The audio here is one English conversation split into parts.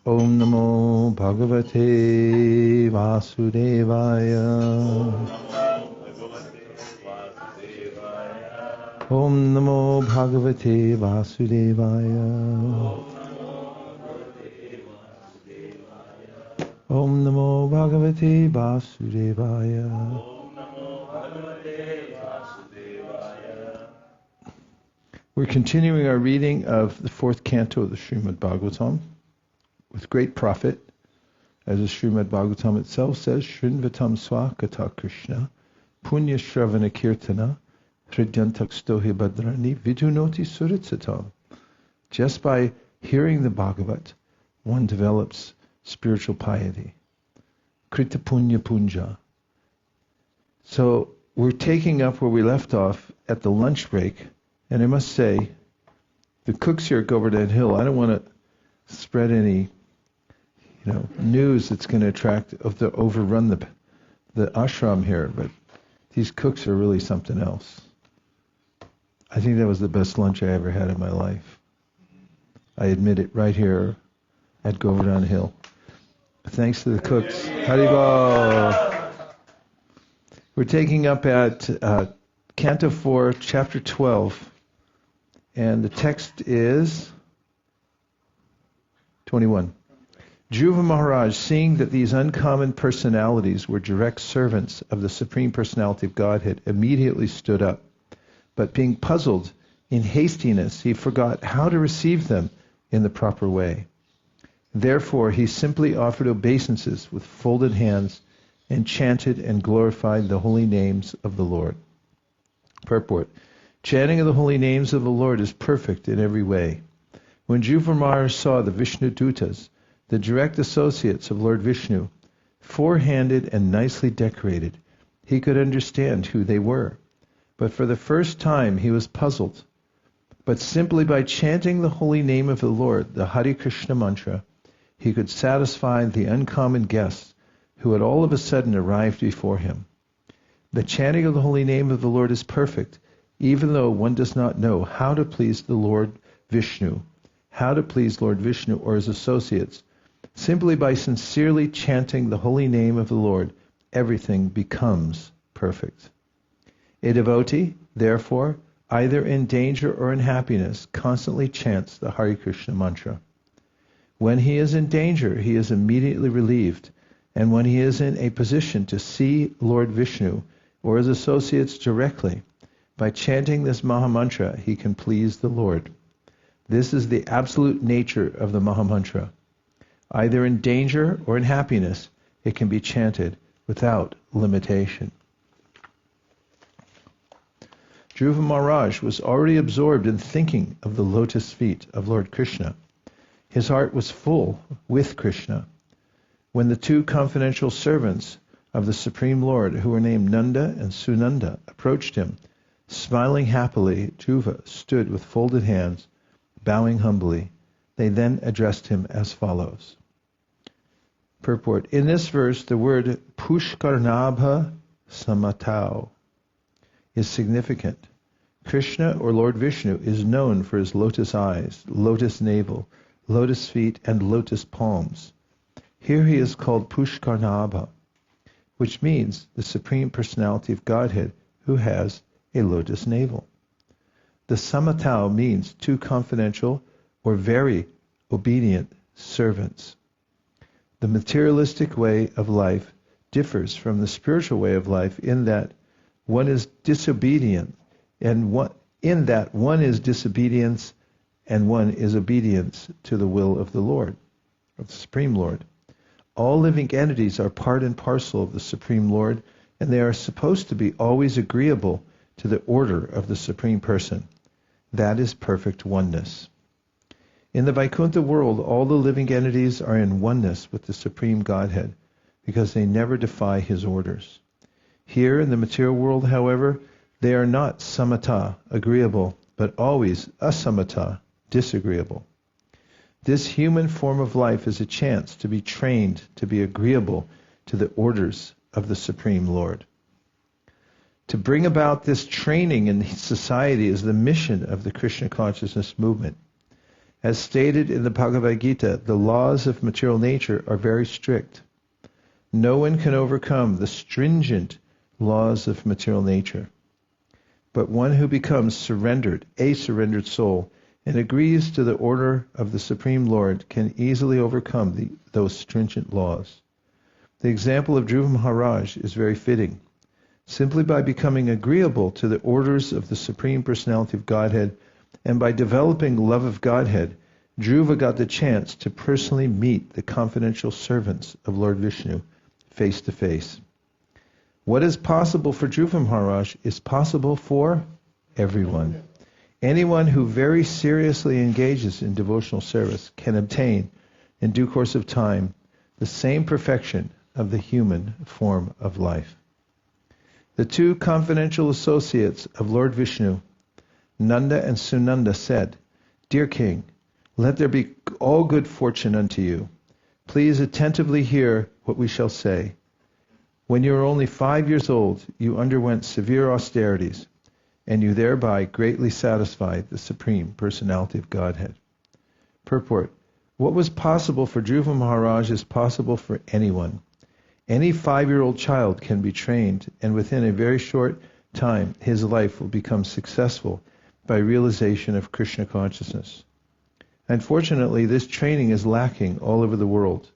Om Namo Bhagavate Vasudevaya. Om Namo Bhagavate Vasudevaya. Om Namo Bhagavate Vasudevaya. We're continuing our reading of the fourth canto of the Śrīmad-Bhāgavatam with great profit. As the Śrīmad-Bhāgavatam itself says, Shrinvatam Swakata Kṛṣṇa Punya Shravana Kirtana Hridyantakstohi Badrani Vidunoti Suritsatam. Just by hearing the Bhagavat, one develops spiritual piety. Krita Punya Punja. So we're taking up where we left off at the lunch break. And I must say, the cooks here at Govardhan Hill, I don't want to spread any, news that's going to overrun the ashram here, but these cooks are really something else. I think that was the best lunch I ever had in my life. I admit it right here at Govardhan Hill. Thanks to the cooks. Haribol! We're taking up at Canto 4, Chapter 12. And the text is 21. Dhruva Mahārāja, seeing that these uncommon personalities were direct servants of the Supreme Personality of Godhead, immediately stood up. But being puzzled in hastiness, he forgot how to receive them in the proper way. Therefore, he simply offered obeisances with folded hands and chanted and glorified the holy names of the Lord. Purport. Chanting of the holy names of the Lord is perfect in every way. When Dhruva Mahārāja saw the Vishnu Dutas, the direct associates of Lord Vishnu, four-handed and nicely decorated, he could understand who they were. But for the first time he was puzzled. But simply by chanting the holy name of the Lord, the Hare Krishna mantra, he could satisfy the uncommon guests who had all of a sudden arrived before him. The chanting of the holy name of the Lord is perfect, even though one does not know how to please the Lord Vishnu, or his associates. Simply by sincerely chanting the holy name of the Lord, everything becomes perfect. A devotee, therefore, either in danger or in happiness, constantly chants the Hare Krishna mantra. When he is in danger, he is immediately relieved, and when he is in a position to see Lord Vishnu or his associates directly, by chanting this Mahamantra, he can please the Lord. This is the absolute nature of the Mahamantra. Either in danger or in happiness, it can be chanted without limitation. Dhruva Mahārāja was already absorbed in thinking of the lotus feet of Lord Kṛṣṇa. His heart was full with Kṛṣṇa. When the two confidential servants of the Supreme Lord, who were named Nanda and Sunanda, approached him, smiling happily, Dhruva stood with folded hands, bowing humbly. They then addressed him as follows. Purport. In this verse, the word Pushkarnabha Samatau is significant. Kṛṣṇa, or Lord Vishnu, is known for his lotus eyes, lotus navel, lotus feet, and lotus palms. Here he is called Pushkarnabha, which means the Supreme Personality of Godhead, who has a lotus navel. The samatau means two confidential or very obedient servants. The materialistic way of life differs from the spiritual way of life in that one is disobedient, and one is disobedience and one is obedience to the will of the Lord, of the Supreme Lord. All living entities are part and parcel of the Supreme Lord, and they are supposed to be always agreeable to the order of the Supreme Person. That is perfect oneness. In the Vaikuntha world, all the living entities are in oneness with the Supreme Godhead, because they never defy his orders. Here in the material world, however, they are not samata, agreeable, but always asamata, disagreeable. This human form of life is a chance to be trained to be agreeable to the orders of the Supreme Lord. To bring about this training in society is the mission of the Krishna consciousness movement. As stated in the Bhagavad Gita, the laws of material nature are very strict. No one can overcome the stringent laws of material nature. But one who becomes surrendered, a surrendered soul, and agrees to the order of the Supreme Lord can easily overcome those stringent laws. The example of Dhruva Mahārāja is very fitting. Simply by becoming agreeable to the orders of the Supreme Personality of Godhead and by developing love of Godhead, Dhruva got the chance to personally meet the confidential servants of Lord Vishnu face to face. What is possible for Dhruva Mahārāja is possible for everyone. Anyone who very seriously engages in devotional service can obtain, in due course of time, the same perfection of the human form of life. The two confidential associates of Lord Vishnu, Nanda and Sunanda, said, "Dear King, let there be all good fortune unto you. Please attentively hear what we shall say. When you were only 5 years old, you underwent severe austerities, and you thereby greatly satisfied the Supreme Personality of Godhead." Purport: what was possible for Dhruva Mahārāja is possible for anyone. Any 5-year-old child can be trained, and within a very short time his life will become successful by realization of Krishna consciousness. Unfortunately, this training is lacking all over the world.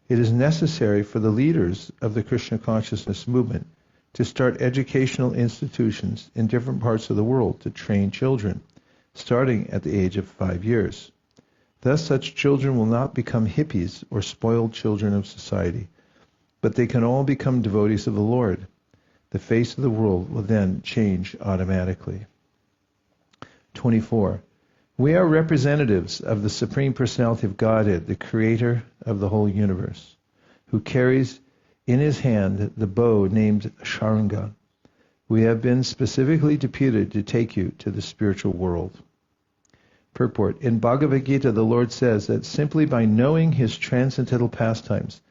It is necessary for the leaders of the Krishna consciousness movement to start educational institutions in different parts of the world to train children, starting at the age of 5 years. Thus, such children will not become hippies or spoiled children of society, but they can all become devotees of the Lord. The face of the world will then change automatically. 24. We are representatives of the Supreme Personality of Godhead, the Creator of the whole universe, who carries in his hand the bow named Sharanga. We have been specifically deputed to take you to the spiritual world. Purport: in Bhagavad Gita, the Lord says that simply by knowing his transcendental pastimes,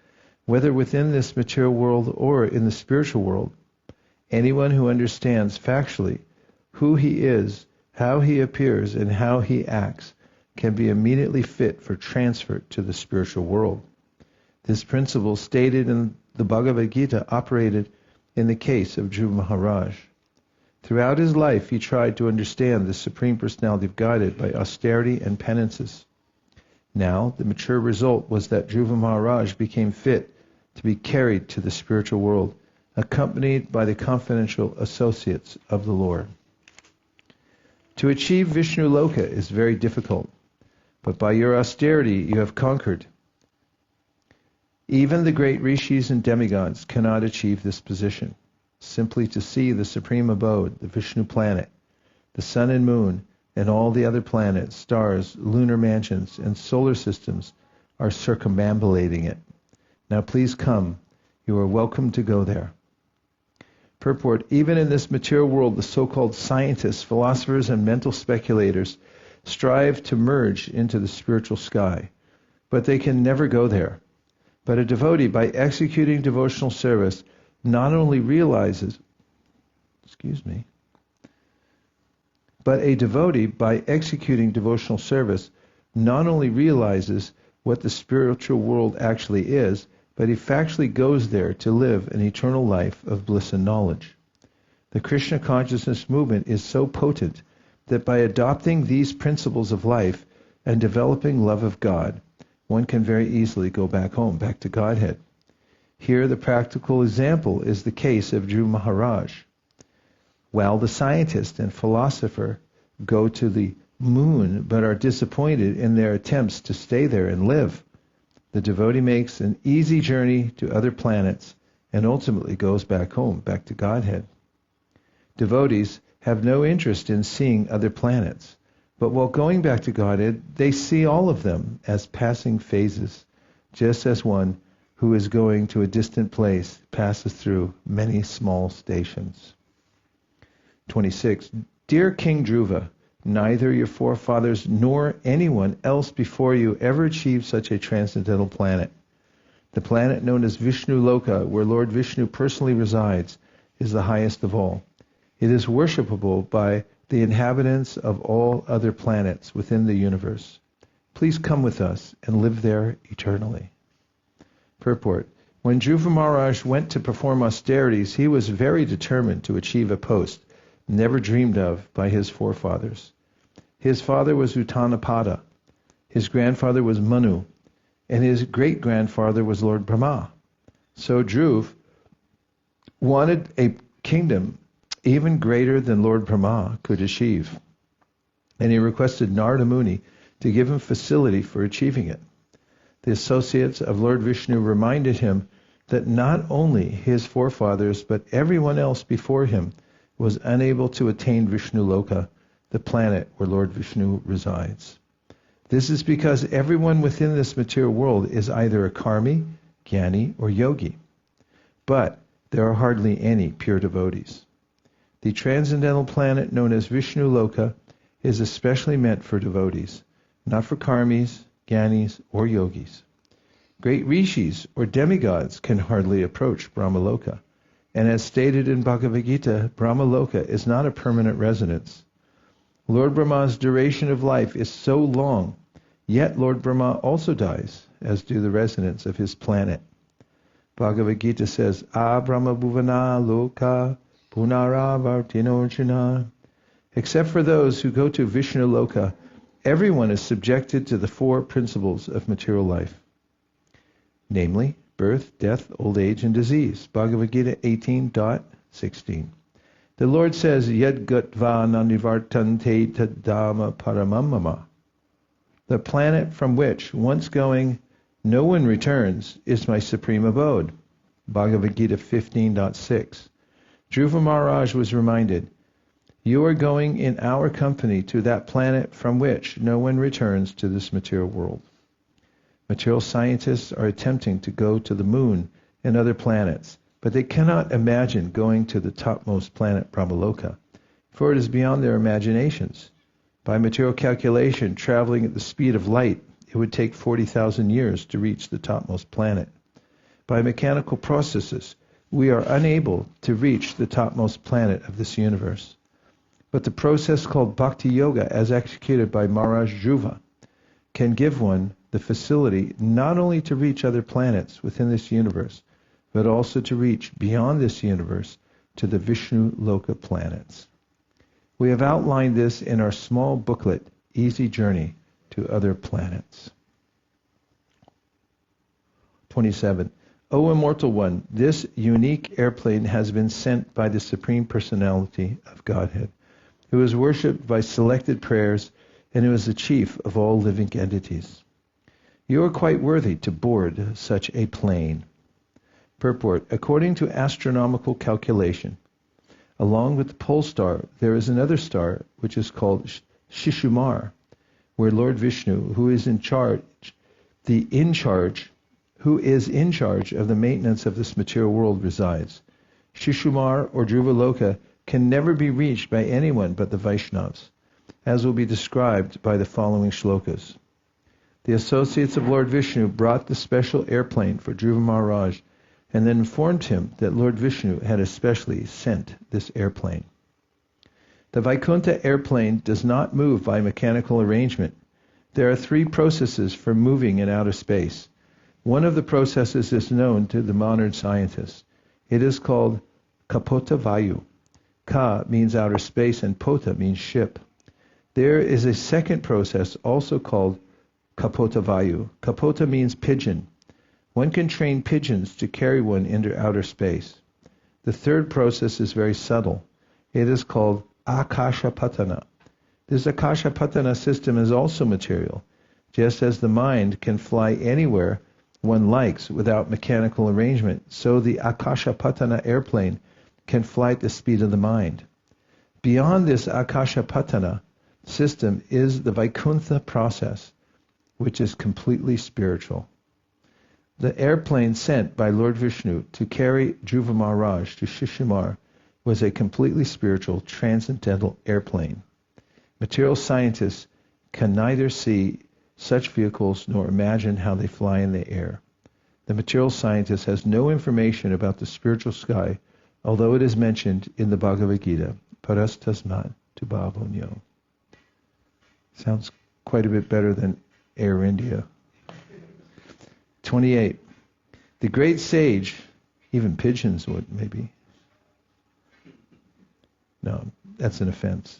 whether within this material world or in the spiritual world, anyone who understands factually who he is, how he appears, and how he acts can be immediately fit for transfer to the spiritual world. This principle stated in the Bhagavad Gita operated in the case of Dhruva Mahārāja. Throughout his life he tried to understand the Supreme Personality of Godhead by austerity and penances. Now the mature result was that Dhruva Mahārāja became fit to be carried to the spiritual world, accompanied by the confidential associates of the Lord. To achieve Vishnu Loka is very difficult, but by your austerity you have conquered. Even the great rishis and demigods cannot achieve this position. Simply to see the supreme abode, the Vishnu planet, the sun and moon, and all the other planets, stars, lunar mansions, and solar systems are circumambulating it. Now please come. You are welcome to go there. Purport: even in this material world, the so-called scientists, philosophers, and mental speculators strive to merge into the spiritual sky, but they can never go there. But a devotee, by executing devotional service, not only realizes, but a devotee, by executing devotional service, not only realizes what the spiritual world actually is, but he factually goes there to live an eternal life of bliss and knowledge. The Krishna consciousness movement is so potent that by adopting these principles of life and developing love of God, one can very easily go back home, back to Godhead. Here the practical example is the case of Dhruva Mahārāja. While the scientist and philosopher go to the moon but are disappointed in their attempts to stay there and live, the devotee makes an easy journey to other planets and ultimately goes back home, back to Godhead. Devotees have no interest in seeing other planets, but while going back to Godhead, they see all of them as passing phases, just as one who is going to a distant place passes through many small stations. 26. Dear King Dhruva, neither your forefathers nor anyone else before you ever achieved such a transcendental planet. The planet known as Vishnu Loka, where Lord Vishnu personally resides, is the highest of all. It is worshipable by the inhabitants of all other planets within the universe. please come with us and live there eternally. Purport. When Dhruva Mahārāja went to perform austerities, he was very determined to achieve a post never dreamed of by his forefathers. His father was Uttanapada, his grandfather was Manu, and his great-grandfather was Lord Brahma. So Dhruva wanted a kingdom even greater than Lord Brahma could achieve, and he requested Narada Muni to give him facility for achieving it. The associates of Lord Vishnu reminded him that not only his forefathers, but everyone else before him was unable to attain Vishnu Loka, the planet where Lord Vishnu resides. This is because everyone within this material world is either a karmi, jnani, or yogi. But there are hardly any pure devotees. The transcendental planet known as Vishnu Loka is especially meant for devotees, not for karmis, jnanis, or yogis. Great rishis or demigods can hardly approach Brahmaloka, and as stated in Bhagavad Gita, Brahmaloka is not a permanent residence. Lord Brahma's duration of life is so long, yet Lord Brahma also dies, as do the residents of his planet. Bhagavad Gita says, A Brahma Bhuvana Loka Punaravartinorjuna. Except for those who go to Vishnu Loka, everyone is subjected to the four principles of material life, namely, birth, death, old age, and disease. Bhagavad Gita 18.16. The Lord says, Yad gatva nanivartante tadama paramamama. The planet from which, once going, no one returns, is my supreme abode. Bhagavad Gita 15.6. Dhruva Mahārāja was reminded, you are going in our company to that planet from which no one returns to this material world. Material scientists are attempting to go to the moon and other planets, but they cannot imagine going to the topmost planet, Brahmaloka, for it is beyond their imaginations. By material calculation, traveling at the speed of light, it would take 40,000 years to reach the topmost planet. By mechanical processes, we are unable to reach the topmost planet of this universe. But the process called Bhakti Yoga, as executed by Maharaj Dhruva, can give one the facility not only to reach other planets within this universe, but also to reach beyond this universe to the Vishnu Loka planets. We have outlined this in our small booklet, Easy Journey to Other Planets. 27. O immortal one, this unique airplane has been sent by the Supreme Personality of Godhead, who is worshipped by selected prayers and who is the chief of all living entities. You are quite worthy to board such a plane. Purport. According to astronomical calculation, along with the pole star, there is another star which is called Shishumar, where Lord Vishnu, who is in charge of the maintenance of this material world, resides. Shishumar or Dhruva Loka can never be reached by anyone but the Vaishnavas, as will be described by the following shlokas. The associates of Lord Vishnu brought the special airplane for Dhruva Mahārāja and then informed him that Lord Vishnu had especially sent this airplane. The Vaikuntha airplane does not move by mechanical arrangement. There are three processes for moving in outer space. One of the processes is known to the modern scientists. It is called Kapota Vayu. Ka means outer space and Pota means ship. There is a second process also called Kapota Vayu. Kapota means pigeon. One can train pigeons to carry one into outer space. The third process is very subtle. It is called Akasha Patana. This Akasha Patana system is also material. Just as the mind can fly anywhere one likes without mechanical arrangement, so the Akasha Patana airplane can fly at the speed of the mind. Beyond this Akasha Patana system is the Vaikuntha process, which is completely spiritual. The airplane sent by Lord Vishnu to carry Dhruva Mahārāja to Shishumar was a completely spiritual, transcendental airplane. Material scientists can neither see such vehicles nor imagine how they fly in the air. The material scientist has no information about the spiritual sky, although it is mentioned in the Bhagavad Gita, Parastasmat tu bhavonyo. Sounds quite a bit better than Air India. 28. The great sage, even pigeons would maybe. No, that's an offense.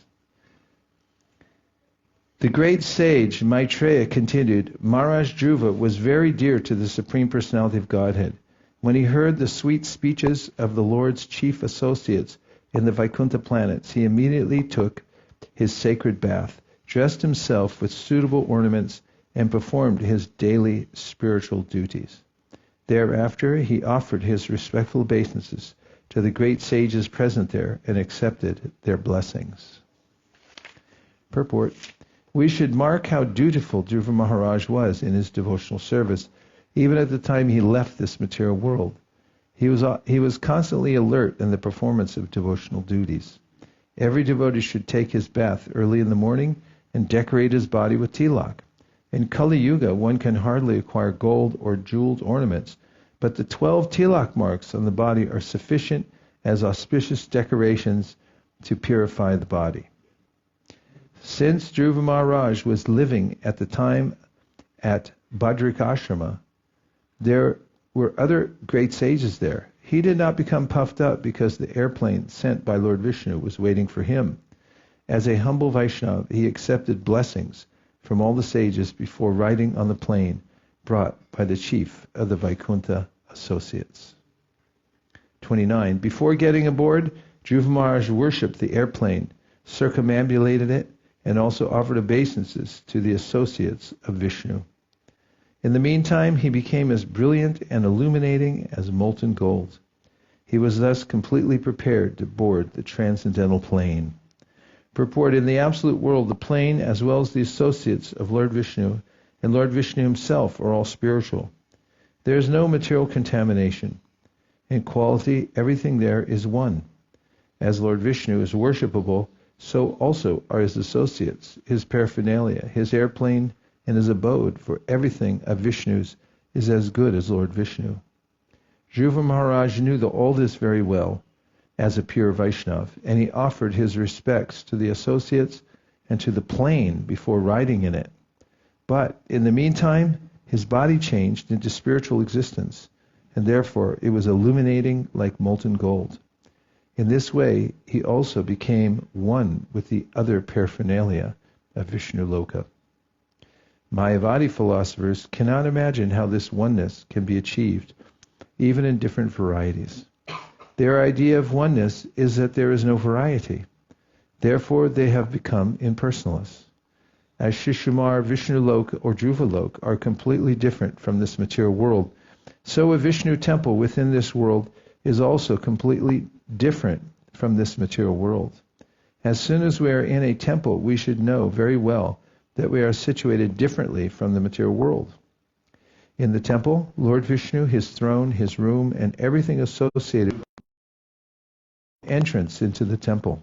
The great sage Maitreya continued, Maharaj Dhruva was very dear to the Supreme Personality of Godhead. When he heard the sweet speeches of the Lord's chief associates in the Vaikuntha planets, he immediately took his sacred bath, dressed himself with suitable ornaments, and performed his daily spiritual duties. Thereafter, he offered his respectful obeisances to the great sages present there and accepted their blessings. Purport. We should mark how dutiful Dhruva Mahārāja was in his devotional service, even at the time he left this material world. He was constantly alert in the performance of devotional duties. Every devotee should take his bath early in the morning and decorate his body with tilak. In Kali Yuga, one can hardly acquire gold or jeweled ornaments, but the 12 tilak marks on the body are sufficient as auspicious decorations to purify the body. Since Dhruva Mahārāja was living at the time at Bhadrika-ashrama, there were other great sages there. He did not become puffed up because the airplane sent by Lord Vishnu was waiting for him. As a humble Vaishnava, he accepted blessings from all the sages before riding on the plane brought by the chief of the Vaikuntha associates. 29. Before getting aboard, Dhruva Mahārāja worshipped the airplane, circumambulated it, and also offered obeisances to the associates of Vishnu. In the meantime, he became as brilliant and illuminating as molten gold. He was thus completely prepared to board the transcendental plane. Purport: in the absolute world, the plane, as well as the associates of Lord Vishnu and Lord Vishnu himself, are all spiritual. There is no material contamination. In quality, everything there is one. As Lord Vishnu is worshipable, so also are his associates, his paraphernalia, his airplane, and his abode, for everything of Vishnu's is as good as Lord Vishnu. Dhruva Mahārāja knew all this very well as a pure Vaishnava, and he offered his respects to the associates and to the plane before riding in it. But in the meantime, his body changed into spiritual existence, and therefore it was illuminating like molten gold. In this way, he also became one with the other paraphernalia of Vishnu Loka. Mayavadi philosophers cannot imagine how this oneness can be achieved, even in different varieties. Their idea of oneness is that there is no variety. Therefore, they have become impersonalists. As Shishumar, Vishnu Loka, or Dhruva Loka are completely different from this material world, so a Vishnu temple within this world is also completely different from this material world. As soon as we are in a temple, we should know very well that we are situated differently from the material world. In the temple, Lord Vishnu, his throne, his room, and everything associated with entrance into the temple.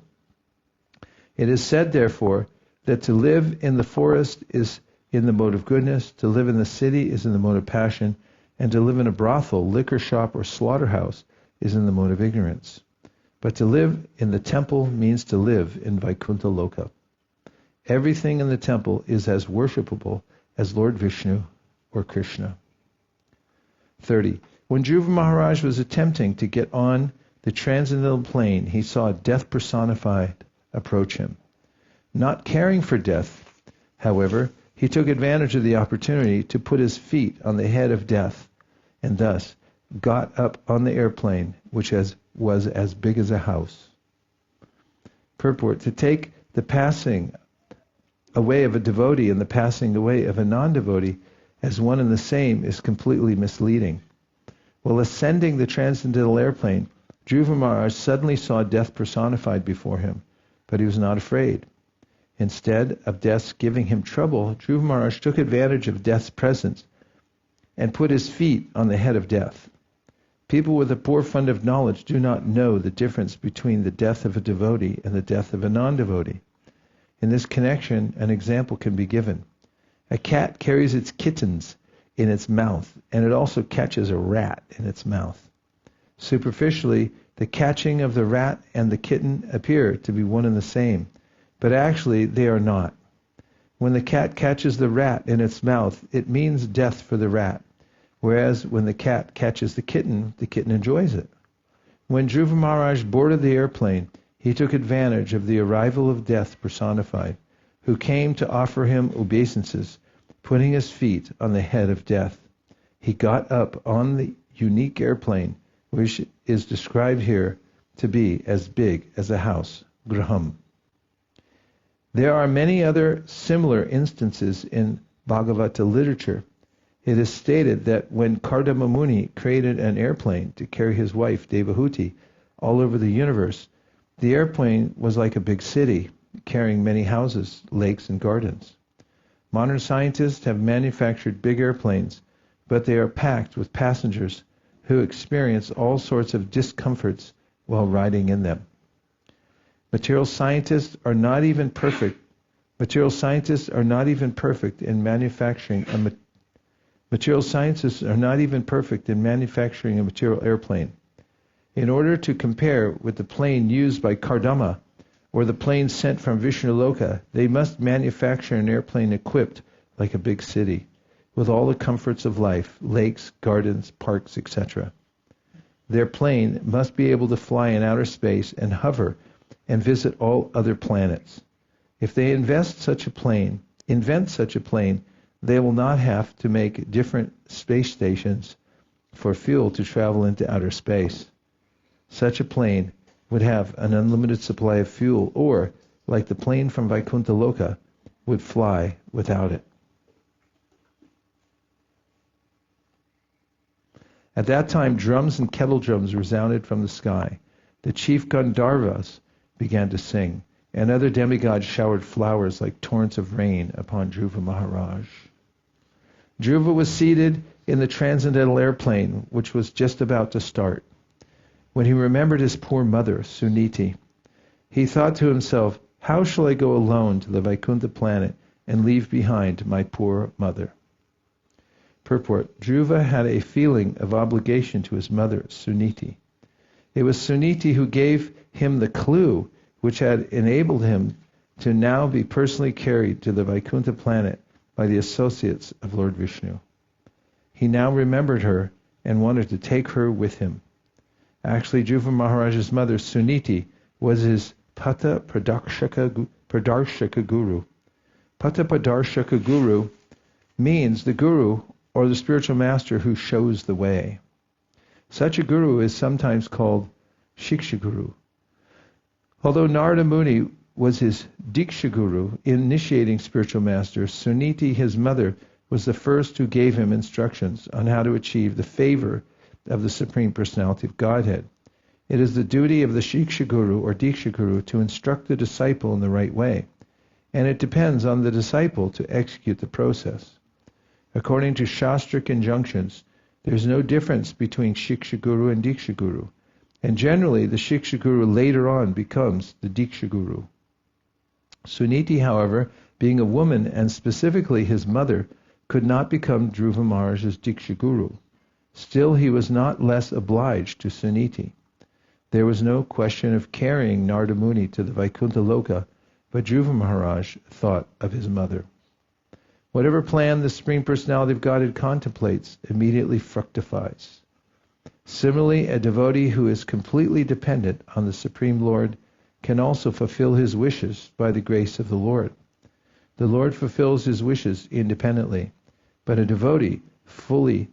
It is said, therefore, that to live in the forest is in the mode of goodness, to live in the city is in the mode of passion, and to live in a brothel, liquor shop, or slaughterhouse is in the mode of ignorance. But to live in the temple means to live in Vaikuntha Loka. Everything in the temple is as worshipable as Lord Vishnu or Kṛṣṇa. 30. When Dhruva Mahārāja was attempting to get on the transcendental plane, he saw death personified approach him. Not caring for death, however, he took advantage of the opportunity to put his feet on the head of death, and thus got up on the airplane, which was as big as a house. Purport: to take the passing away of a devotee and the passing away of a non-devotee as one and the same is completely misleading. While ascending the transcendental airplane, Dhruva Mahārāja suddenly saw death personified before him, but he was not afraid. Instead of death giving him trouble, Dhruva Mahārāja took advantage of death's presence and put his feet on the head of death. People with a poor fund of knowledge do not know the difference between the death of a devotee and the death of a non-devotee. In this connection, an example can be given. A cat carries its kittens in its mouth, and it also catches a rat in its mouth. Superficially, the catching of the rat and the kitten appear to be one and the same, but actually they are not. When the cat catches the rat in its mouth, it means death for the rat, whereas when the cat catches the kitten enjoys it. When Dhruva Mahārāja boarded the airplane, he took advantage of the arrival of death personified, who came to offer him obeisances, putting his feet on the head of death. He got up on the unique airplane, which is described here to be as big as a house, graham. There are many other similar instances in Bhagavata literature. It is stated that when Kardama Muni created an airplane to carry his wife Devahuti all over the universe, the airplane was like a big city, carrying many houses, lakes, and gardens. Modern scientists have manufactured big airplanes, but they are packed with passengers who experience all sorts of discomforts while riding in them. Material scientists are not even perfect in manufacturing a material airplane. In order to compare with the plane used by Kardama or the plane sent from Vishnuloka, they must manufacture an airplane equipped like a big city, with all the comforts of life, lakes, gardens, parks, etc. Their plane must be able to fly in outer space and hover and visit all other planets. If they invent such a plane, they will not have to make different space stations for fuel to travel into outer space. Such a plane would have an unlimited supply of fuel, or, like the plane from Vaikuntha Loka, would fly without it. At that time, drums and kettle drums resounded from the sky. The chief Gandharvas began to sing, and other demigods showered flowers like torrents of rain upon Dhruva Mahārāja. Dhruva was seated in the transcendental airplane, which was just about to start. When he remembered his poor mother, Suniti, he thought to himself, "How shall I go alone to the Vaikuntha planet and leave behind my poor mother?" Purport: Dhruva had a feeling of obligation to his mother, Suniti. It was Suniti who gave him the clue which had enabled him to now be personally carried to the Vaikuntha planet by the associates of Lord Vishnu. He now remembered her and wanted to take her with him. Actually, Dhruva Mahārāja's mother, Suniti, was his Pata Pradarshaka Guru. Pata Pradarshaka Guru means the Guru or the spiritual master who shows the way. Such a Guru is sometimes called Shiksha Guru. Although Narada Muni was his Diksha Guru, initiating spiritual master, Suniti, his mother, was the first who gave him instructions on how to achieve the favor of the Supreme Personality of Godhead. It is the duty of the Shiksha Guru or Diksha Guru to instruct the disciple in the right way, and it depends on the disciple to execute the process. According to Shastric injunctions, there is no difference between Shiksha Guru and Diksha Guru, and generally the Shiksha Guru later on becomes the Diksha Guru. Suniti, however, being a woman and specifically his mother, could not become Dhruva Mahārāja's Diksha Guru. Still, he was not less obliged to Suniti. There was no question of carrying Narada Muni to the Vaikuntha Loka, but Dhruva Mahārāja thought of his mother. Whatever plan the Supreme Personality of Godhead contemplates immediately fructifies. Similarly, a devotee who is completely dependent on the Supreme Lord can also fulfill his wishes by the grace of the Lord. The Lord fulfills his wishes independently, but a devotee fulfills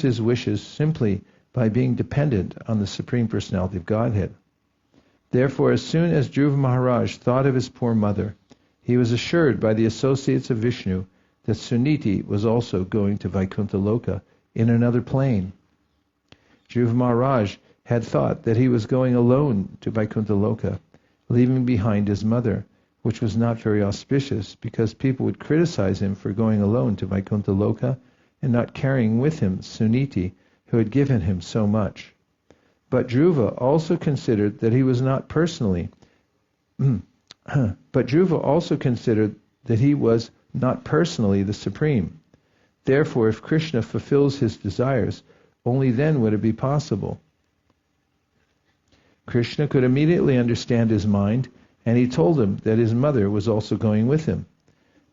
his wishes simply by being dependent on the Supreme Personality of Godhead. Therefore, as soon as Dhruva Mahārāja thought of his poor mother, he was assured by the associates of Vishnu that Suniti was also going to Vaikuntha Loka in another plane. Dhruva Mahārāja had thought that he was going alone to Vaikuntha Loka, leaving behind his mother, which was not very auspicious because people would criticize him for going alone to Vaikuntha Loka and not carrying with him Suniti, who had given him so much. But Dhruva also considered that he was not personally the Supreme. Therefore, if Krishna fulfills his desires, only then would it be possible. Krishna could immediately understand his mind and he told him that his mother was also going with him.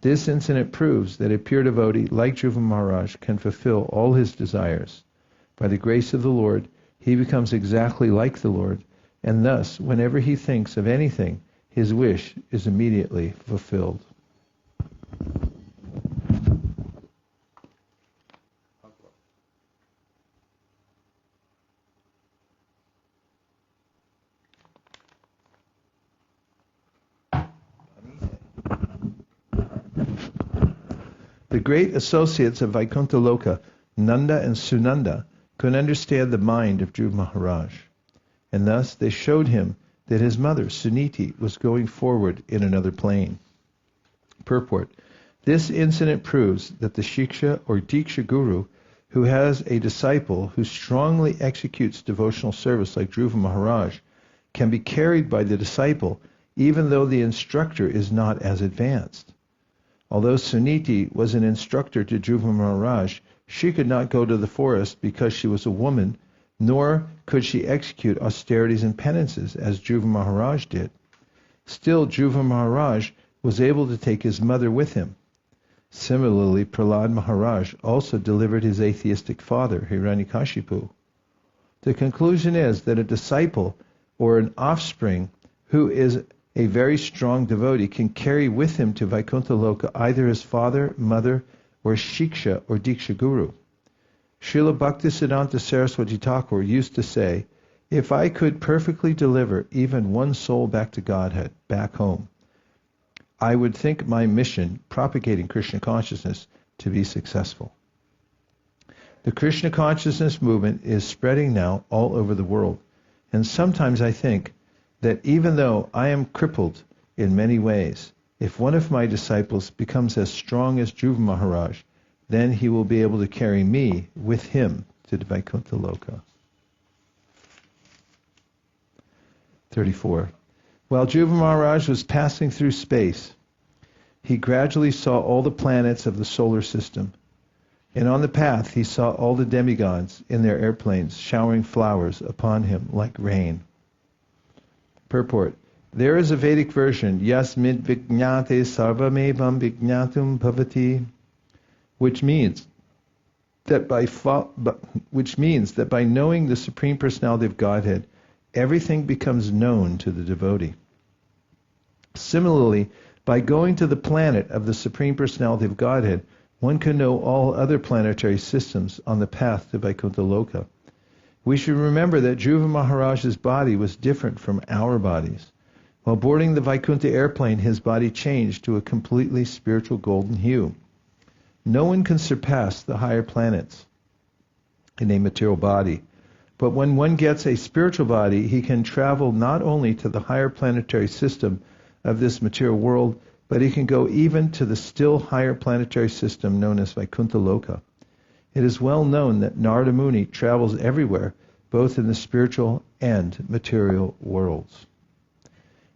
This incident proves that a pure devotee like Dhruva Mahārāja can fulfill all his desires. By the grace of the Lord, he becomes exactly like the Lord, and thus, whenever he thinks of anything, his wish is immediately fulfilled. The great associates of Vaikuntha Loka, Nanda and Sunanda, could understand the mind of Dhruva Mahārāja, and thus they showed him that his mother, Suniti, was going forward in another plane. Purport. This incident proves that the Shiksha or Diksha Guru, who has a disciple who strongly executes devotional service like Dhruva Mahārāja, can be carried by the disciple even though the instructor is not as advanced. Although Suniti was an instructor to Dhruva Mahārāja, she could not go to the forest because she was a woman, nor could she execute austerities and penances as Dhruva Mahārāja did. Still, Dhruva Mahārāja was able to take his mother with him. Similarly, Prahlāda Mahārāja also delivered his atheistic father, Hiranyakashipu. The conclusion is that a disciple or an offspring who is a very strong devotee can carry with him to Vaikuntha Loka either his father, mother, or Shiksha or Diksha Guru. Srila Bhaktisiddhanta Saraswati Thakur used to say, "If I could perfectly deliver even one soul back to Godhead, back home, I would think my mission, propagating Krishna consciousness, to be successful." The Krishna consciousness movement is spreading now all over the world, and sometimes I think that even though I am crippled in many ways, if one of my disciples becomes as strong as Dhruva Mahārāja, then he will be able to carry me with him to the Vaikuntha Loka. 34. While Dhruva Mahārāja was passing through space, he gradually saw all the planets of the solar system, and on the path he saw all the demigods in their airplanes showering flowers upon him like rain. Purport. There is a Vedic version, Yasmid Vijñāte Sarvamevam Vijñātum Bhavati, which means that by knowing the Supreme Personality of Godhead, everything becomes known to the devotee. Similarly, by going to the planet of the Supreme Personality of Godhead, one can know all other planetary systems on the path to Vaikuntha Loka. We should remember that Dhruva Mahārāja's body was different from our bodies. While boarding the Vaikuntha airplane, his body changed to a completely spiritual golden hue. No one can surpass the higher planets in a material body. But when one gets a spiritual body, he can travel not only to the higher planetary system of this material world, but he can go even to the still higher planetary system known as Vaikuntha Loka. It is well known that Narada Muni travels everywhere, both in the spiritual and material worlds.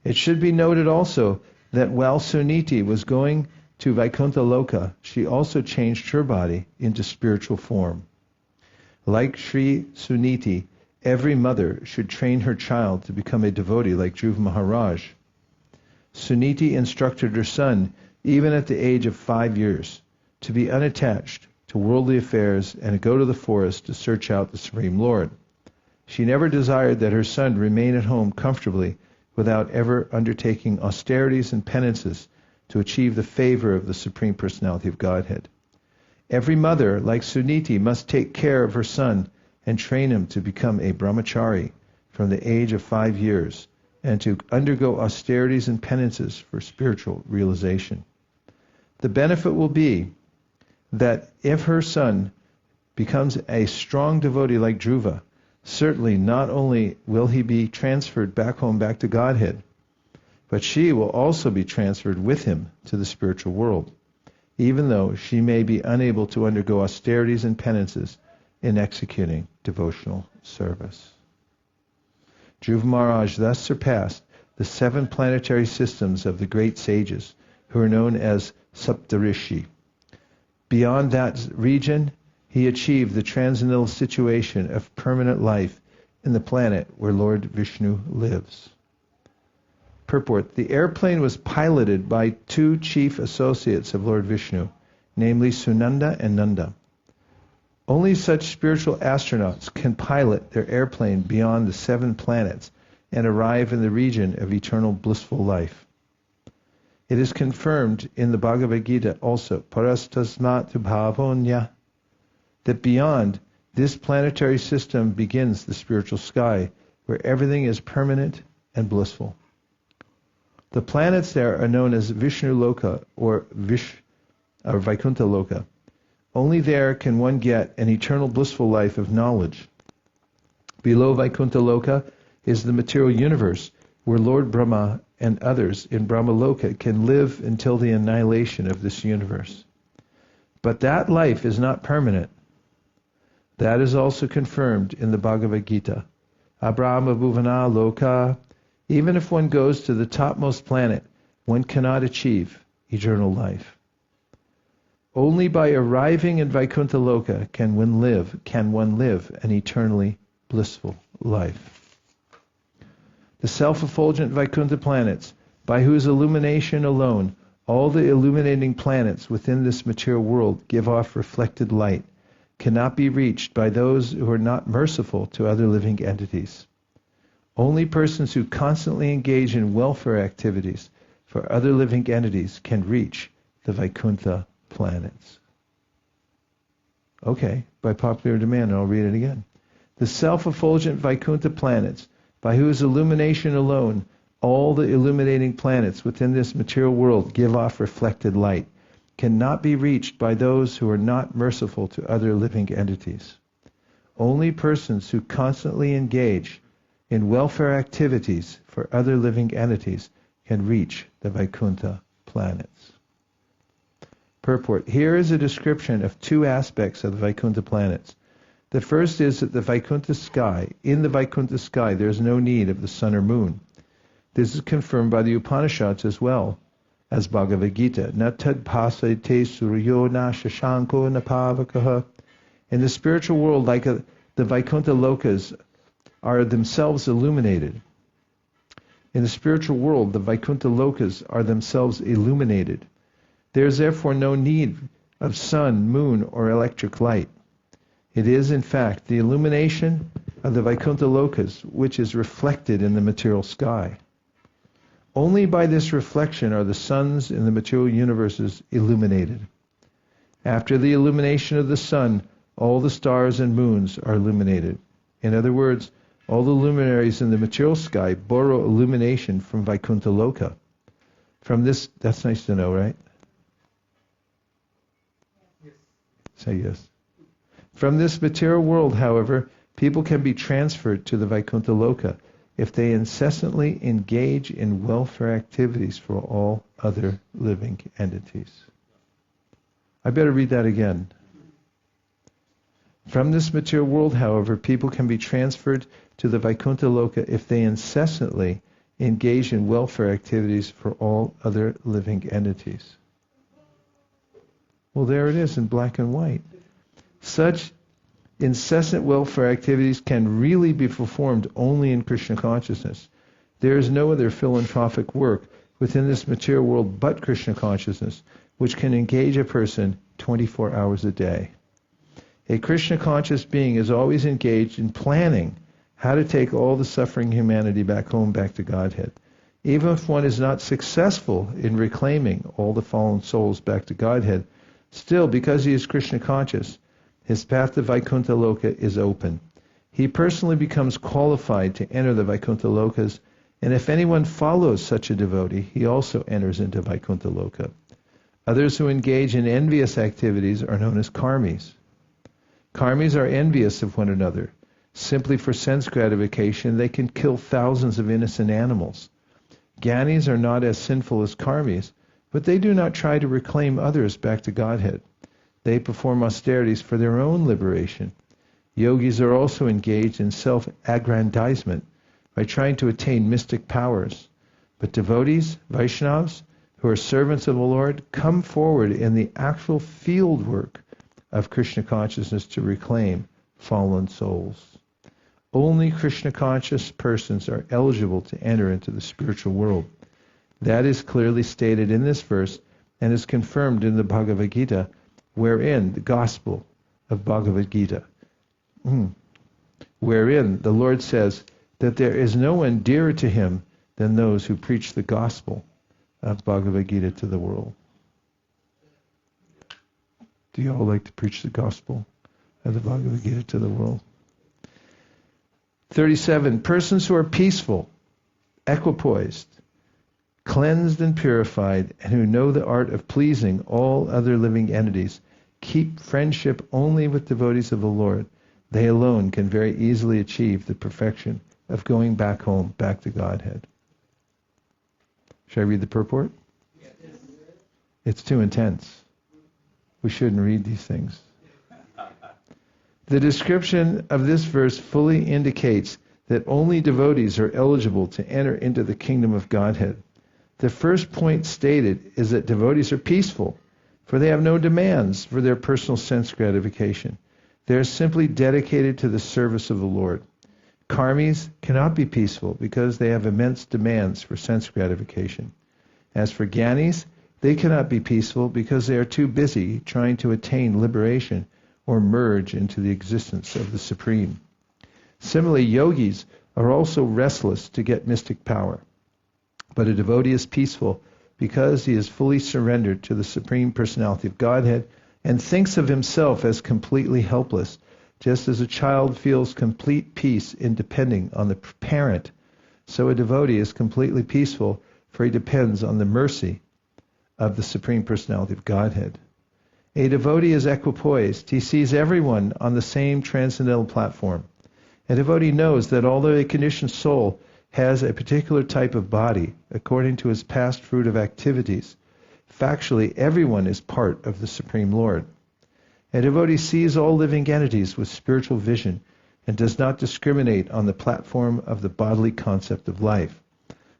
It should be noted also that while Suniti was going to Vaikuntha Loka, she also changed her body into spiritual form. Like Sri Suniti, every mother should train her child to become a devotee like Dhruva Mahārāja. Suniti instructed her son, even at the age of 5 years, to be unattached to worldly affairs and to go to the forest to search out the Supreme Lord. She never desired that her son remain at home comfortably without ever undertaking austerities and penances to achieve the favor of the Supreme Personality of Godhead. Every mother, like Suniti, must take care of her son and train him to become a brahmachari from the age of 5 years and to undergo austerities and penances for spiritual realization. The benefit will be that if her son becomes a strong devotee like Dhruva, certainly not only will he be transferred back home, back to Godhead, but she will also be transferred with him to the spiritual world, even though she may be unable to undergo austerities and penances in executing devotional service. Dhruva Mahārāja thus surpassed the 7 planetary systems of the great sages, who are known as Saptarishi. Beyond that region, he achieved the transcendental situation of permanent life in the planet where Lord Vishnu lives. Purport. The airplane was piloted by two chief associates of Lord Vishnu, namely Sunanda and Nanda. Only such spiritual astronauts can pilot their airplane beyond the 7 planets and arrive in the region of eternal blissful life. It is confirmed in the Bhagavad Gita also, parastasmat bhavonya, that beyond this planetary system begins the spiritual sky, where everything is permanent and blissful. The planets there are known as Vishnu Loka or Vaikuntha Loka. Only there can one get an eternal blissful life of knowledge. Below Vaikuntha Loka is the material universe, where Lord Brahma and others in Brahma Loka can live until the annihilation of this universe. But that life is not permanent. That is also confirmed in the Bhagavad Gita. Abrahma Bhuvana Loka. Even if one goes to the topmost planet, one cannot achieve eternal life. Only by arriving in Vaikuntha Loka can one live an eternally blissful life. The self-effulgent Vaikuntha planets, by whose illumination alone all the illuminating planets within this material world give off reflected light, cannot be reached by those who are not merciful to other living entities. Only persons who constantly engage in welfare activities for other living entities can reach the Vaikuntha planets. Okay, by popular demand, I'll read it again. The self-effulgent Vaikuntha planets, by whose illumination alone all the illuminating planets within this material world give off reflected light, cannot be reached by those who are not merciful to other living entities. Only persons who constantly engage in welfare activities for other living entities can reach the Vaikuntha planets. Purport. Here is a description of 2 aspects of the Vaikuntha planets. The first is that the Vaikuntha sky, in the Vaikuntha sky, there is no need of the sun or moon. This is confirmed by the Upanishads as well as Bhagavad Gita. Na tad pasate suryo na shashanko na pavakaha. In the spiritual world, like the Vaikuntha lokas are themselves illuminated. In the spiritual world, the Vaikuntha lokas are themselves illuminated. There is therefore no need of sun, moon, or electric light. It is, in fact, the illumination of the Vaikuntha lokas which is reflected in the material sky. Only by this reflection are the suns in the material universes illuminated. After the illumination of the sun, all the stars and moons are illuminated. In other words, all the luminaries in the material sky borrow illumination from Vaikuntha Loka. From this, that's nice to know, right? Yes. Say yes. From this material world, however, people can be transferred to the Vaikuntha Loka if they incessantly engage in welfare activities for all other living entities. I better read that again. From this material world, however, people can be transferred to the Vaikuntha Loka if they incessantly engage in welfare activities for all other living entities. Well, there it is in black and white. Such incessant welfare activities can really be performed only in Krishna consciousness. There is no other philanthropic work within this material world but Krishna consciousness, which can engage a person 24 hours a day. A Krishna conscious being is always engaged in planning how to take all the suffering humanity back home, back to Godhead. Even if one is not successful in reclaiming all the fallen souls back to Godhead, still, because he is Krishna conscious, his path to Vaikuntha Loka is open. He personally becomes qualified to enter the Vaikuntha Lokas, and if anyone follows such a devotee, he also enters into Vaikuntha Loka. Others who engage in envious activities are known as karmis. Karmis are envious of one another. Simply for sense gratification, they can kill thousands of innocent animals. Gyanis are not as sinful as karmis, but they do not try to reclaim others back to Godhead. They perform austerities for their own liberation. Yogis are also engaged in self-aggrandizement by trying to attain mystic powers. But devotees, Vaishnavas, who are servants of the Lord, come forward in the actual field work of Krishna consciousness to reclaim fallen souls. Only Krishna conscious persons are eligible to enter into the spiritual world. That is clearly stated in this verse and is confirmed in the Bhagavad Gita, wherein the Gospel of Bhagavad Gita, wherein the Lord says that there is no one dearer to him than those who preach the Gospel of Bhagavad Gita to the world. Do you all like to preach the Gospel of the Bhagavad Gita to the world? 37. Persons who are peaceful, equipoised, cleansed and purified, and who know the art of pleasing all other living entities, keep friendship only with devotees of the Lord. They alone can very easily achieve the perfection of going back home, back to Godhead. Should I read the purport? Yes. It's too intense. We shouldn't read these things. The description of this verse fully indicates that only devotees are eligible to enter into the kingdom of Godhead. The first point stated is that devotees are peaceful, for they have no demands for their personal sense gratification. They are simply dedicated to the service of the Lord. Karmis cannot be peaceful because they have immense demands for sense gratification. As for Gyanis, they cannot be peaceful because they are too busy trying to attain liberation or merge into the existence of the Supreme. Similarly, yogis are also restless to get mystic power. But a devotee is peaceful because he is fully surrendered to the Supreme Personality of Godhead and thinks of himself as completely helpless, just as a child feels complete peace in depending on the parent. So a devotee is completely peaceful, for he depends on the mercy of the Supreme Personality of Godhead. A devotee is equipoised. He sees everyone on the same transcendental platform. A devotee knows that although a conditioned soul has a particular type of body, according to his past fruit of activities, factually everyone is part of the Supreme Lord. A devotee sees all living entities with spiritual vision and does not discriminate on the platform of the bodily concept of life.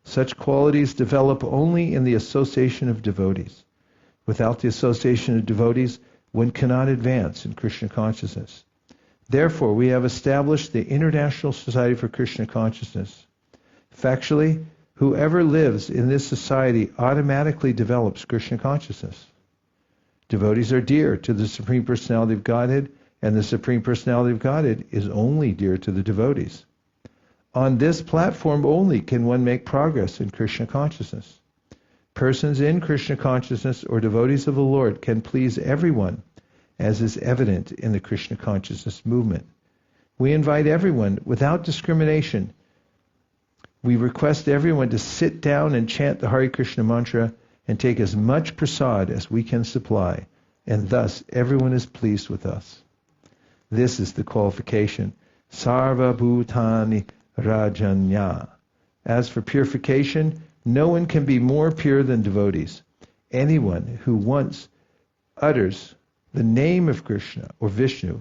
Such qualities develop only in the association of devotees. Without the association of devotees, one cannot advance in Krishna consciousness. Therefore, we have established the International Society for Krishna Consciousness. Factually, whoever lives in this society automatically develops Krishna consciousness. Devotees are dear to the Supreme Personality of Godhead, and the Supreme Personality of Godhead is only dear to the devotees. On this platform only can one make progress in Krishna consciousness. Persons in Krishna consciousness or devotees of the Lord can please everyone, as is evident in the Krishna consciousness movement. We invite everyone without discrimination. We request everyone to sit down and chant the Hare Krishna mantra and take as much prasad as we can supply, and thus everyone is pleased with us. This is the qualification. Sarva Bhutani Rajanya. As for purification, no one can be more pure than devotees. Anyone who once utters the name of Krishna or Vishnu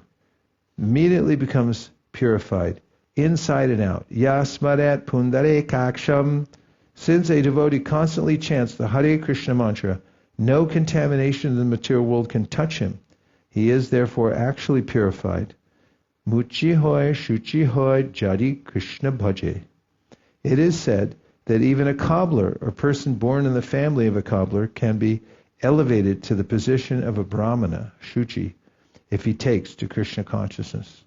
immediately becomes purified, inside and out. Yasmadat Pundare Kaksham. Since a devotee constantly chants the Hare Krishna mantra, no contamination in the material world can touch him. He is therefore actually purified. Muchi hoy, shuchi hoy, jadi Krishna bhaje. It is said that even a cobbler or person born in the family of a cobbler can be elevated to the position of a brahmana, shuchi, if he takes to Krishna consciousness.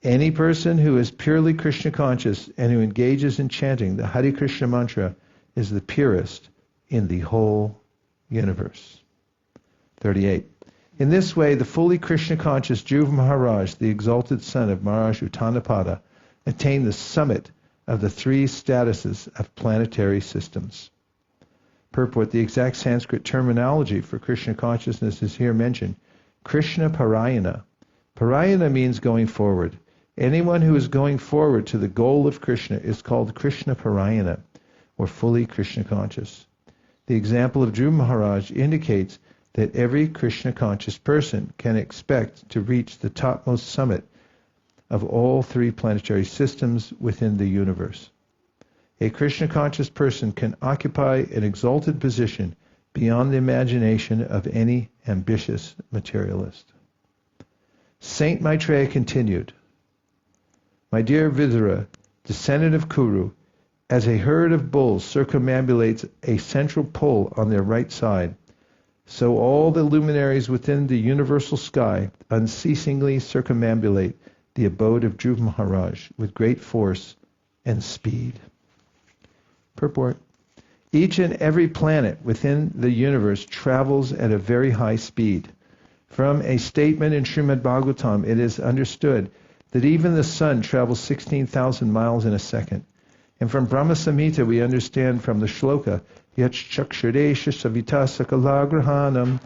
Any person who is purely Krishna conscious and who engages in chanting the Hare Krishna mantra is the purest in the whole universe. 38. In this way, the fully Krishna conscious Dhruva Mahārāja, the exalted son of Maharaja Uttanapada, attained the summit of the three statuses of planetary systems. Purport: the exact Sanskrit terminology for Krishna consciousness is here mentioned. Krishna Parayana. Parayana means going forward. Anyone who is going forward to the goal of Krishna is called Krishna Parayana, or fully Krishna conscious. The example of Dhruva Mahārāja indicates that every Krishna conscious person can expect to reach the topmost summit of all three planetary systems within the universe. A Krishna conscious person can occupy an exalted position beyond the imagination of any ambitious materialist. Saint Maitreya continued, My dear Vidura, descendant of Kuru, as a herd of bulls circumambulates a central pole on their right side, so all the luminaries within the universal sky unceasingly circumambulate the abode of Dhruva Mahārāja with great force and speed. Purport. Each and every planet within the universe travels at a very high speed. From a statement in Śrīmad-Bhāgavatam, it is understood that even the sun travels 16,000 miles in a second. And from Brahma Samhita we understand from the shloka, Yachchaksharesha Savita Sakalagrahanam,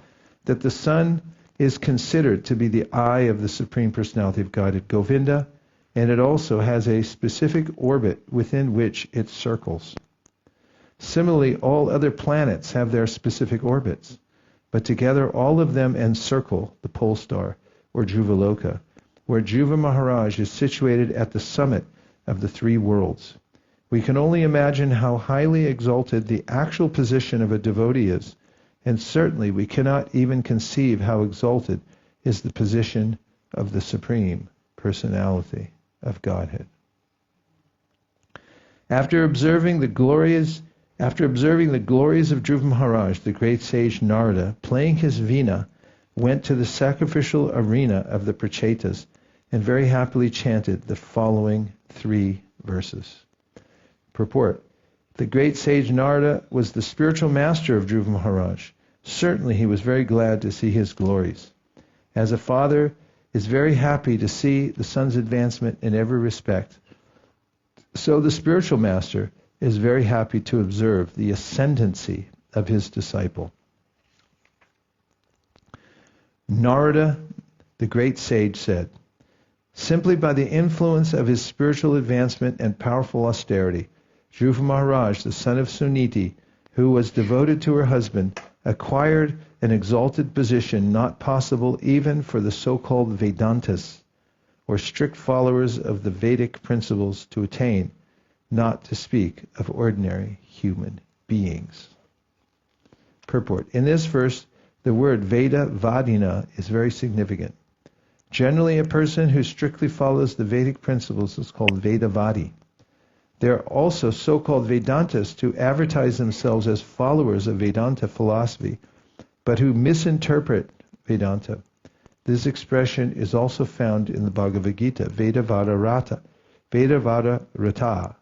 that the sun is considered to be the eye of the Supreme Personality of Godhead, Govinda, and it also has a specific orbit within which it circles. Similarly, all other planets have their specific orbits, but together all of them encircle the pole star, or Dhruvaloka, where Dhruva Mahārāja is situated at the summit of the three worlds. We can only imagine how highly exalted the actual position of a devotee is, and certainly we cannot even conceive how exalted is the position of the Supreme Personality of Godhead. After observing the glories of Dhruva Mahārāja, the great sage Narada, playing his veena, went to the sacrificial arena of the Prachetas and very happily chanted the following 3 verses. Purport. The great sage Narada was the spiritual master of Dhruva Mahārāja. Certainly he was very glad to see his glories. As a father is very happy to see the son's advancement in every respect, so the spiritual master is very happy to observe the ascendancy of his disciple. Narada, the great sage, said, simply by the influence of his spiritual advancement and powerful austerity, Dhruva Mahārāja, the son of Suniti, who was devoted to her husband, acquired an exalted position not possible even for the so-called Vedantas, or strict followers of the Vedic principles, to attain, not to speak of ordinary human beings. Purport. In this verse, the word Veda Vadina is very significant. Generally, a person who strictly follows the Vedic principles is called Vedavadi. There are also so-called Vedantas who advertise themselves as followers of Vedanta philosophy, but who misinterpret Vedanta. This expression is also found in the Bhagavad Gita, Vedavada Rata,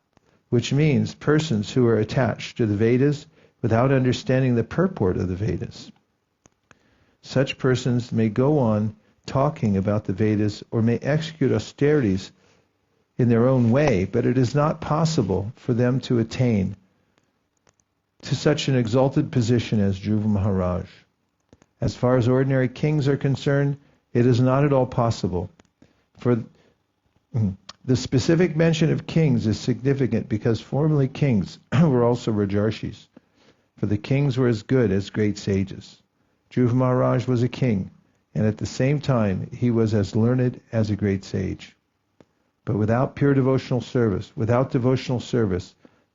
which means persons who are attached to the Vedas without understanding the purport of the Vedas. Such persons may go on talking about the Vedas or may execute austerities in their own way, but it is not possible for them to attain to such an exalted position as Dhruva Mahārāja. As far as ordinary kings are concerned, it is not at all possible. For the specific mention of kings is significant because formerly kings were also Rajarshis, for the kings were as good as great sages. Dhruva Mahārāja was a king, and at the same time he was as learned as a great sage. But without pure devotional service,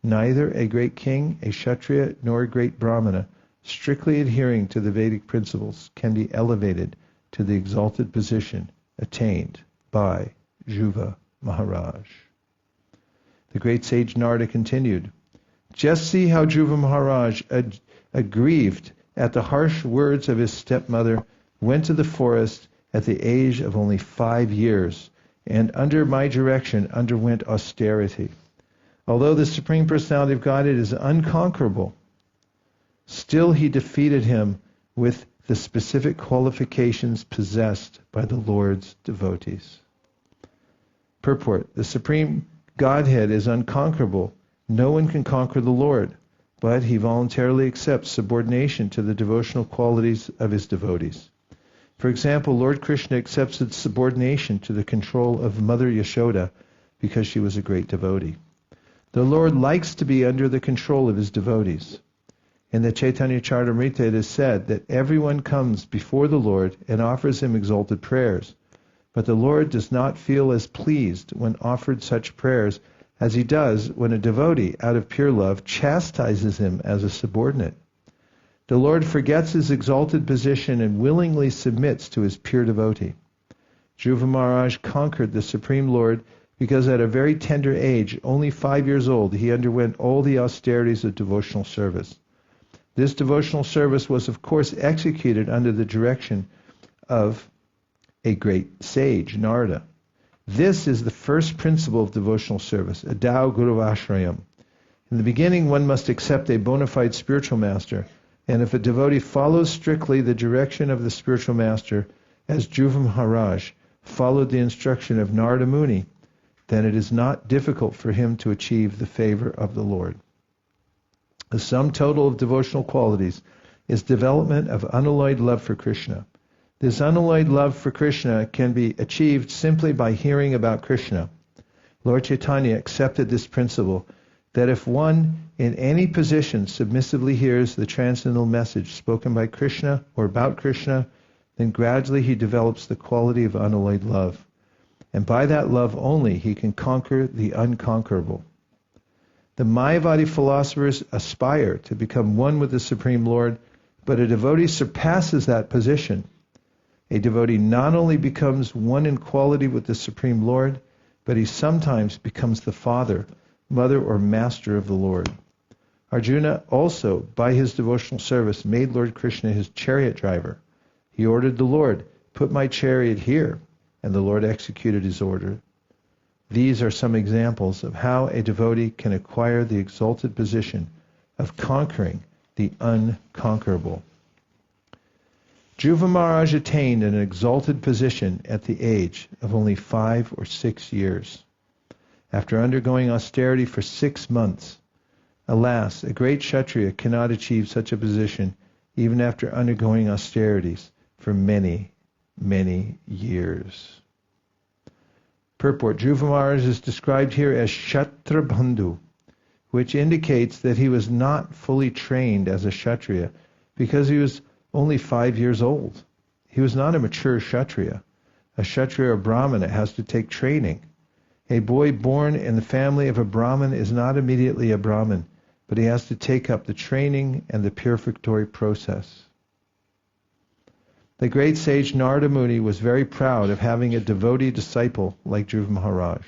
neither a great king, a Kshatriya, nor a great Brahmana, strictly adhering to the Vedic principles, can be elevated to the exalted position attained by Dhruva Mahārāja. The great sage Narada continued, just see how Dhruva Mahārāja, aggrieved at the harsh words of his stepmother, went to the forest at the age of only 5 years, and under my direction underwent austerity. Although the Supreme Personality of Godhead is unconquerable, still he defeated him with the specific qualifications possessed by the Lord's devotees. Purport. The Supreme Godhead is unconquerable. No one can conquer the Lord, but he voluntarily accepts subordination to the devotional qualities of his devotees. For example, Lord Kṛṣṇa accepted subordination to the control of Mother Yashoda because she was a great devotee. The Lord likes to be under the control of his devotees. In the Caitanya-caritāmṛta it is said that everyone comes before the Lord and offers him exalted prayers, but the Lord does not feel as pleased when offered such prayers as he does when a devotee, out of pure love, chastises him as a subordinate. The Lord forgets his exalted position and willingly submits to his pure devotee. Dhruva Mahārāja conquered the Supreme Lord because at a very tender age, only 5 years old, he underwent all the austerities of devotional service. This devotional service was, of course, executed under the direction of a great sage, Narada. This is the first principle of devotional service, adau guruvashrayam. In the beginning, one must accept a bona fide spiritual master, and if a devotee follows strictly the direction of the spiritual master, as Dhruva Mahārāja followed the instruction of Narada Muni, then it is not difficult for him to achieve the favor of the Lord. The sum total of devotional qualities is development of unalloyed love for Kṛṣṇa. This unalloyed love for Kṛṣṇa can be achieved simply by hearing about Kṛṣṇa. Lord Chaitanya accepted this principle that if one in any position submissively hears the transcendental message spoken by Kṛṣṇa or about Kṛṣṇa, then gradually he develops the quality of unalloyed love. And by that love only he can conquer the unconquerable. The Mayavadi philosophers aspire to become one with the Supreme Lord, but a devotee surpasses that position. A devotee not only becomes one in quality with the Supreme Lord, but he sometimes becomes the father, mother, or master of the Lord. Arjuna also, by his devotional service, made Lord Kṛṣṇa his chariot driver. He ordered the Lord, "Put my chariot here," and the Lord executed his order. These are some examples of how a devotee can acquire the exalted position of conquering the unconquerable. Dhruva Mahārāja attained an exalted position at the age of only 5 or 6 years. After undergoing austerity for 6 months, alas, a great Kshatriya cannot achieve such a position even after undergoing austerities for many, many years. Purport: Dhruva Mahārāja is described here as Kshatrabandhu, which indicates that he was not fully trained as a Kshatriya because he was only 5 years old. He was not a mature Kshatriya. A Kshatriya or Brahmana has to take training. A boy born in the family of a Brahmin is not immediately a Brahmin, but he has to take up the training and the purificatory process. The great sage Narada Muni was very proud of having a devotee disciple like Dhruva Mahārāja.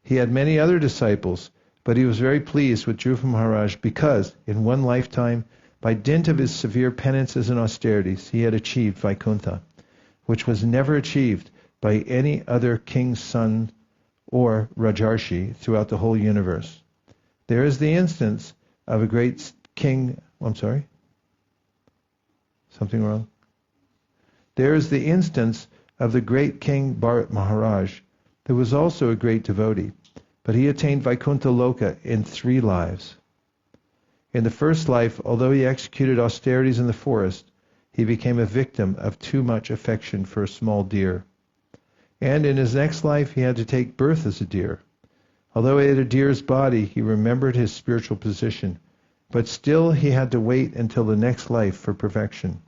He had many other disciples, but he was very pleased with Dhruva Mahārāja because, in one lifetime, by dint of his severe penances and austerities, he had achieved Vaikuntha, which was never achieved by any other king's son or Rajarshi throughout the whole universe. There is the instance of a great king... There is the instance of the great king Bharat Maharaj, who was also a great devotee, but he attained Vaikuntha Loka in 3 lives. In the first life, although he executed austerities in the forest, he became a victim of too much affection for a small deer. And in his next life, he had to take birth as a deer. Although he had a deer's body, he remembered his spiritual position, but still he had to wait until the next life for perfection.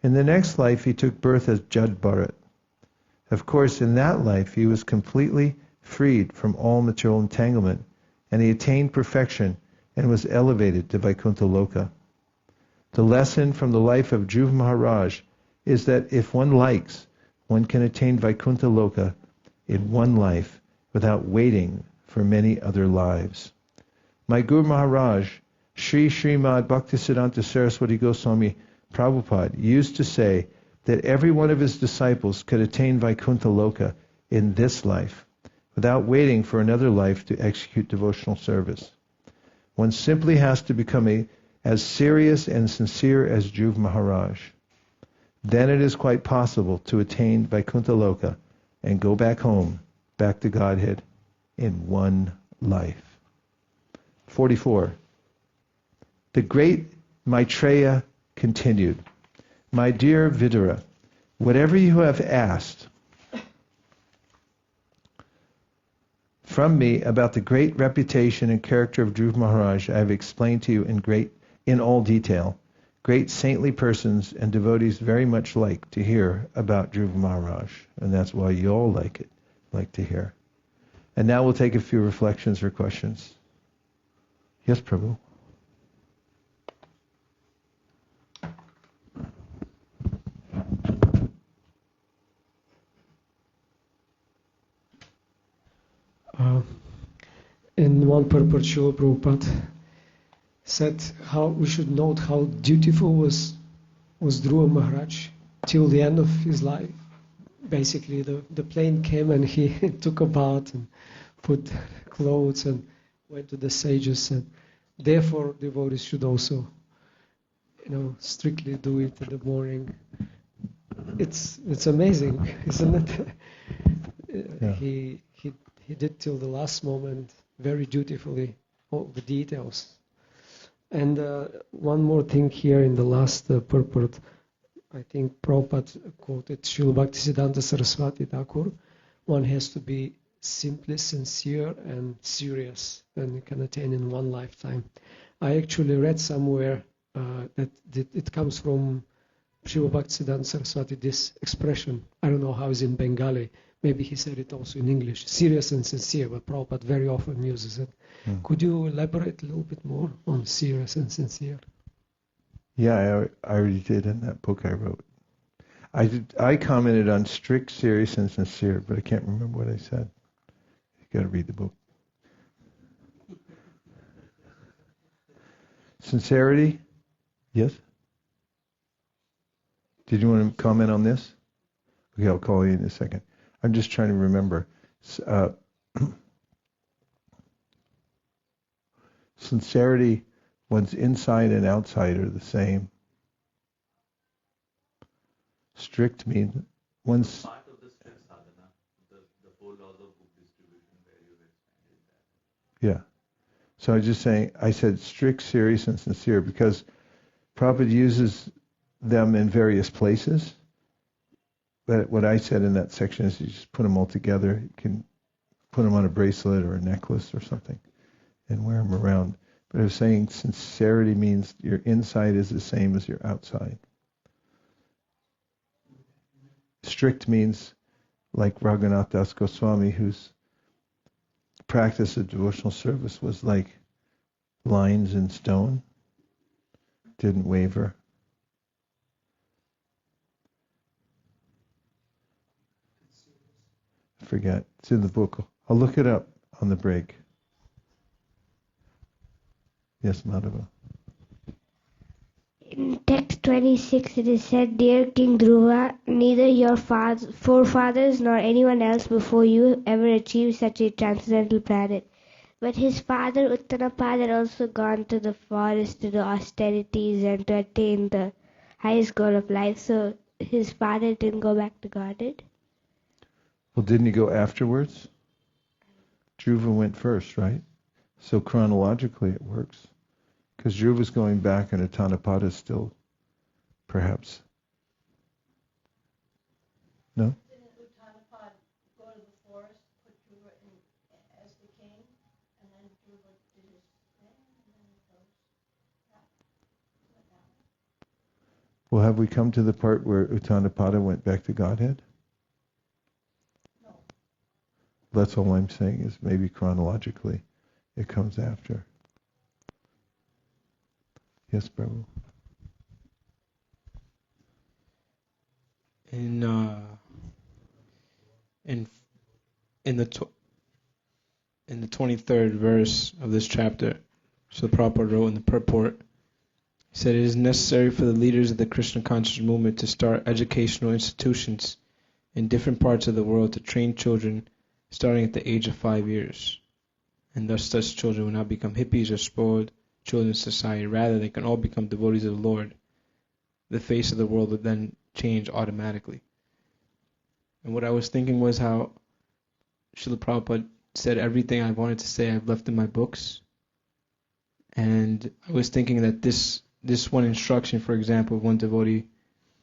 In the next life, he took birth as Jad Bharat. Of course, in that life, he was completely freed from all material entanglement, and he attained perfection and was elevated to Vaikuntha Loka. The lesson from the life of Dhruva Mahārāja is that if one likes, one can attain Vaikuntha Loka in one life without waiting for many other lives. My Guru Maharaj, Śrīmad-Bhāgavatam Saraswati Gosvāmī Prabhupāda, used to say that every one of his disciples could attain Vaikuntha Loka in this life without waiting for another life to execute devotional service. One simply has to become as serious and sincere as Dhruva Mahārāja. Then it is quite possible to attain Vaikuntha Loka and go back home, back to Godhead, in one life. 44. The great Maitreya continued, "My dear Vidura, whatever you have asked from me about the great reputation and character of Dhruva Mahārāja, I have explained to you in all detail. Great saintly persons and devotees very much like to hear about Dhruva Mahārāja, and that's why you all like to hear." And now we'll take a few reflections or questions. Yes, Prabhu. In one purport, Śrīla Prabhupāda said how we should note how dutiful was Dhruva Mahārāja till the end of his life. Basically, the plane came and he took a bath and put clothes and went to the sages. And therefore, devotees should also, strictly do it in the morning. It's amazing, isn't it? Yeah. He did till the last moment very dutifully all the details. And one more thing here in the last purport, I think Prabhupada quoted Śrīla Bhaktisiddhanta Saraswati Thakur. One has to be simply sincere and serious, and you can attain in one lifetime. I actually read somewhere that it comes from Śrīla Bhaktisiddhanta Saraswati, this expression. I don't know how it's in Bengali. Maybe he said it also in English. Serious and sincere, but Prabhupada very often uses it. Could you elaborate a little bit more on serious and sincere? Yeah, I already did in that book I wrote. I commented on strict, serious, and sincere, but I can't remember what I said. You got to read the book. Sincerity? Yes? Did you want to comment on this? Okay, I'll call you in a second. I'm just trying to remember. Sincerity, one's inside and outside are the same. Strict means one's... Part of the strict sadhana, the four laws of book distribution where you expanded that. Yeah. So I was just saying, I said strict, serious, and sincere because Prabhupada uses them in various places. But what I said in that section is you just put them all together. You can put them on a bracelet or a necklace or something and wear them around. But I was saying sincerity means your inside is the same as your outside. Strict means like Raghunātha Dāsa Gosvāmī, whose practice of devotional service was like lines in stone, didn't waver. I forget. It's in the book. I'll look it up on the break. Yes, Madhava. In text 26 it is said, Dear King Dhruva, neither your forefathers nor anyone else before you ever achieved such a transcendental planet. But his father Uttanapada had also gone to the forest to do austerities and to attain the highest goal of life. So his father didn't go back to Godhead? Well, didn't he go afterwards? Dhruva went first, right? So chronologically it works. Because Dhruva's going back and Uttanapada is still, perhaps. No? Didn't Uttanapada go to the forest, put Dhruva in as the king, and then Dhruva did his thing, and then he goes back? Well, have we come to the part where Uttanapada went back to Godhead? No. That's all I'm saying is maybe chronologically it comes after. Yes, Prabhu. In the 23rd verse of this chapter, so Prabhupada wrote in the purport, he said, it is necessary for the leaders of the Krishna conscious movement to start educational institutions in different parts of the world to train children starting at the age of 5 years. And thus such children will not become hippies or spoiled children's society. Rather, they can all become devotees of the Lord. The face of the world would then change automatically. And what I was thinking was how Śrīla Prabhupāda said everything I wanted to say I've left in my books. And I was thinking that this one instruction, for example, if one devotee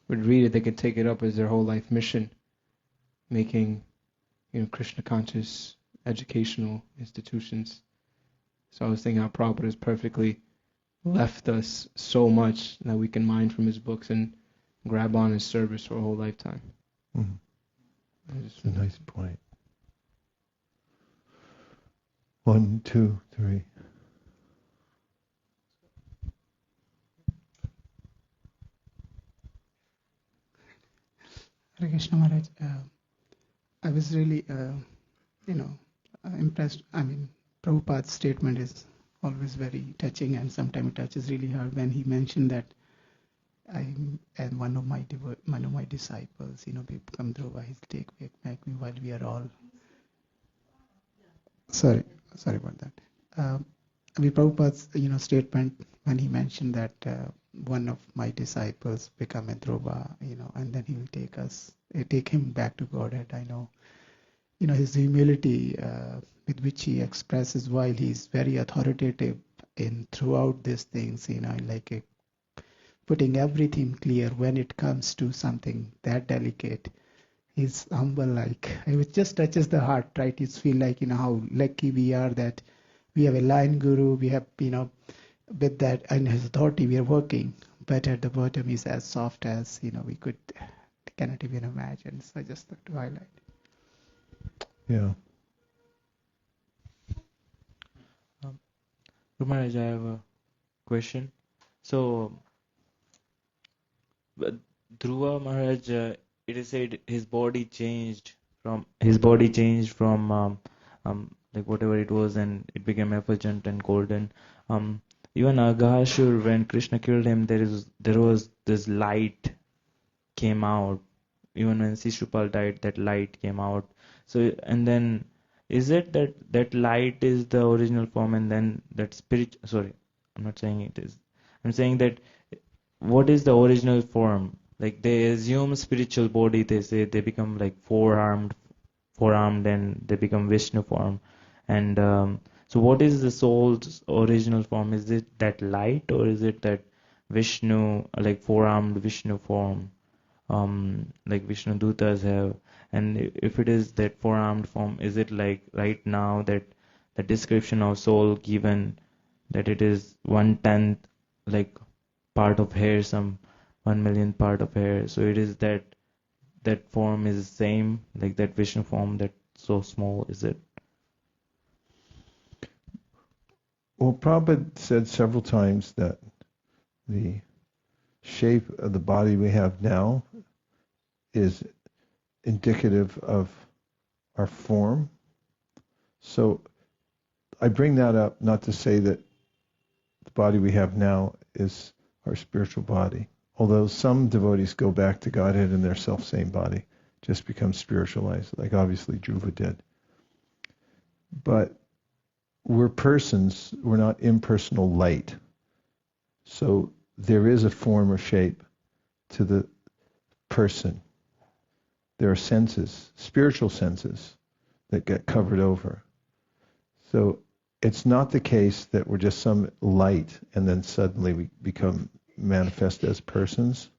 would read it, they could take it up as their whole life mission, making, Krishna conscious educational institutions. So I was thinking how Prabhupada has perfectly left us so much that we can mine from his books and grab on his service for a whole lifetime. Mm-hmm. That's a nice point. 1, 2, 3. Hare Krishna Maharaj, I was really, impressed. Prabhupada's statement is always very touching, and sometimes it touches really hard when he mentioned that and one of my disciples, become Dhruva, he'll take back me while we are all. Sorry about that. Prabhupada's, statement when he mentioned that one of my disciples become a Dhruva, and then he will take him back to Godhead. I know, his humility with which he expresses while he's very authoritative in throughout these things, putting everything clear when it comes to something that delicate. He's humble, it just touches the heart, right? You feel like, how lucky we are that we have a line guru, we have, with that and his authority we are working, but at the bottom he's as soft as, we cannot even imagine. So I just like to highlight. Yeah. Maharaja, I have a question. So, Dhruva Mahārāja, it is said his body changed from like whatever it was, and it became effulgent and golden. Even Agashur, when Krishna killed him, there was this light came out. Even when Sishupal died, that light came out. So, and then is it that light is the original form, and then that spirit? Sorry, I'm not saying it is. I'm saying that what is the original form? Like they assume spiritual body. They say they become like four-armed, and they become Vishnu form. And so, what is the soul's original form? Is it that light, or is it that Vishnu, like four-armed Vishnu form, like Vishnu Dutas have? And if it is that four-armed form, is it like right now that the description of soul given that it is 1/10 like part of hair, some 1 million part of hair? So it is that form is the same, like that Vishnu form that's so small, is it? Well, Prabhupada said several times that the shape of the body we have now is indicative of our form. So I bring that up not to say that the body we have now is our spiritual body, although some devotees go back to Godhead in their self-same body, just become spiritualized, like obviously Dhruva did. But we're persons, we're not impersonal light. So there is a form or shape to the person. There are senses, spiritual senses, that get covered over. So it's not the case that we're just some light and then suddenly we become manifest as persons.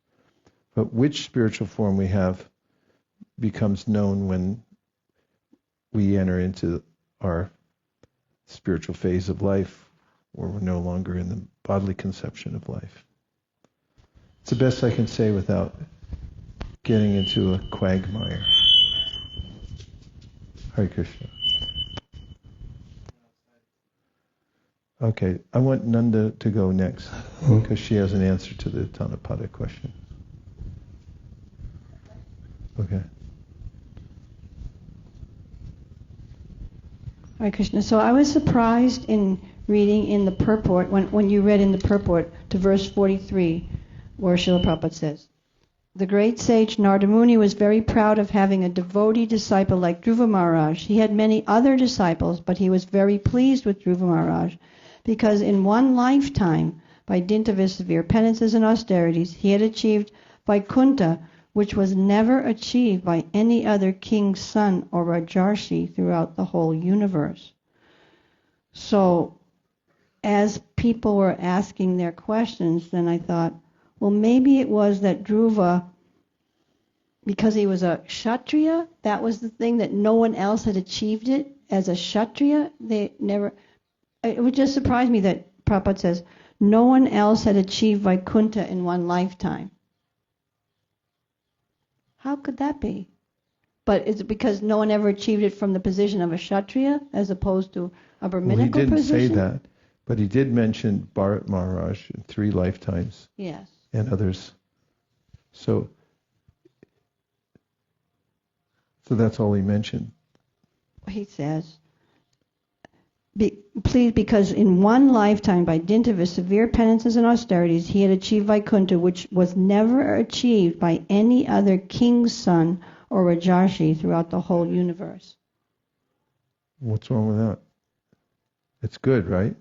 But which spiritual form we have becomes known when we enter into our spiritual phase of life, where we're no longer in the bodily conception of life. It's the best I can say without getting into a quagmire. Hare Krishna. Okay, I want Nanda to go next, because she has an answer to the Tanapada question. Okay. Hare Krishna. So I was surprised in reading in the purport, when you read in the purport to verse 43, where Śrīla Prabhupāda says, the great sage Narada Muni was very proud of having a devotee disciple like Dhruva Mahārāja. He had many other disciples, but he was very pleased with Dhruva Mahārāja, because in one lifetime, by dint of his severe penances and austerities, he had achieved Vaikuntha, which was never achieved by any other king's son or Rajarshi throughout the whole universe. So, as people were asking their questions, then I thought, well, maybe it was that Dhruva, because he was a Kshatriya, that was the thing, that no one else had achieved it as a Kshatriya. It would just surprise me that Prabhupada says, no one else had achieved Vaikuntha in one lifetime. How could that be? But is it because no one ever achieved it from the position of a Kshatriya as opposed to a Brahminical position? Well, he didn't say that, but he did mention Bharat Maharaj in 3 lifetimes. Yes. And others. So that's all he mentioned. He says, please, because in one lifetime, by dint of his severe penances and austerities, he had achieved Vaikuntha, which was never achieved by any other king's son or Rajarshi throughout the whole universe. What's wrong with that? It's good, right?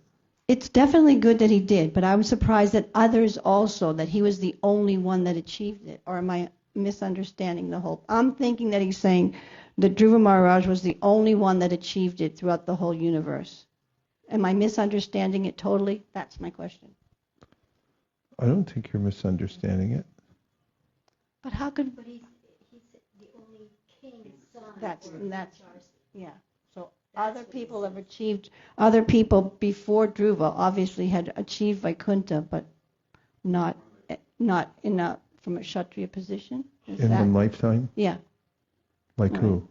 It's definitely good that he did, but I was surprised that others also, that he was the only one that achieved it. Or am I misunderstanding the whole? I'm thinking that he's saying that Dhruva Mahārāja was the only one that achieved it throughout the whole universe. Am I misunderstanding it totally? That's my question. I don't think you're misunderstanding it. But how could... But he's the only king's son. That's yeah. So other people have achieved, other people before Dhruva obviously had achieved Vaikuntha, but not in a, from a Kshatriya position. Is In that? one lifetime? Yeah. Like Right. who?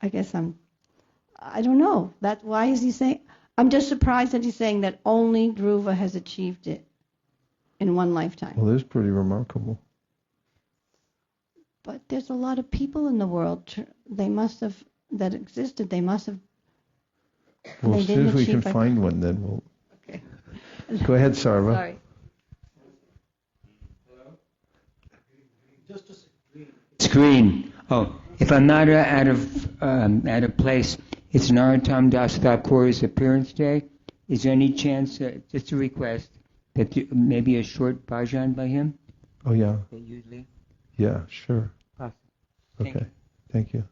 I guess I don't know. Why is he saying? I'm just surprised that he's saying that only Dhruva has achieved it in one lifetime. Well, it's pretty remarkable. But there's a lot of people in the world. They must have that existed. They must have. Well, they as soon as didn't we can achieve find one, then we'll... Okay. Go ahead, Sarva. Sorry. Screen. Oh, if I'm not at a place, it's Narottam Das Thakur's appearance day. Is there any chance, just a request, that maybe a short bhajan by him? Oh, yeah. Usually. Yeah, sure. Awesome. Okay. Thank you.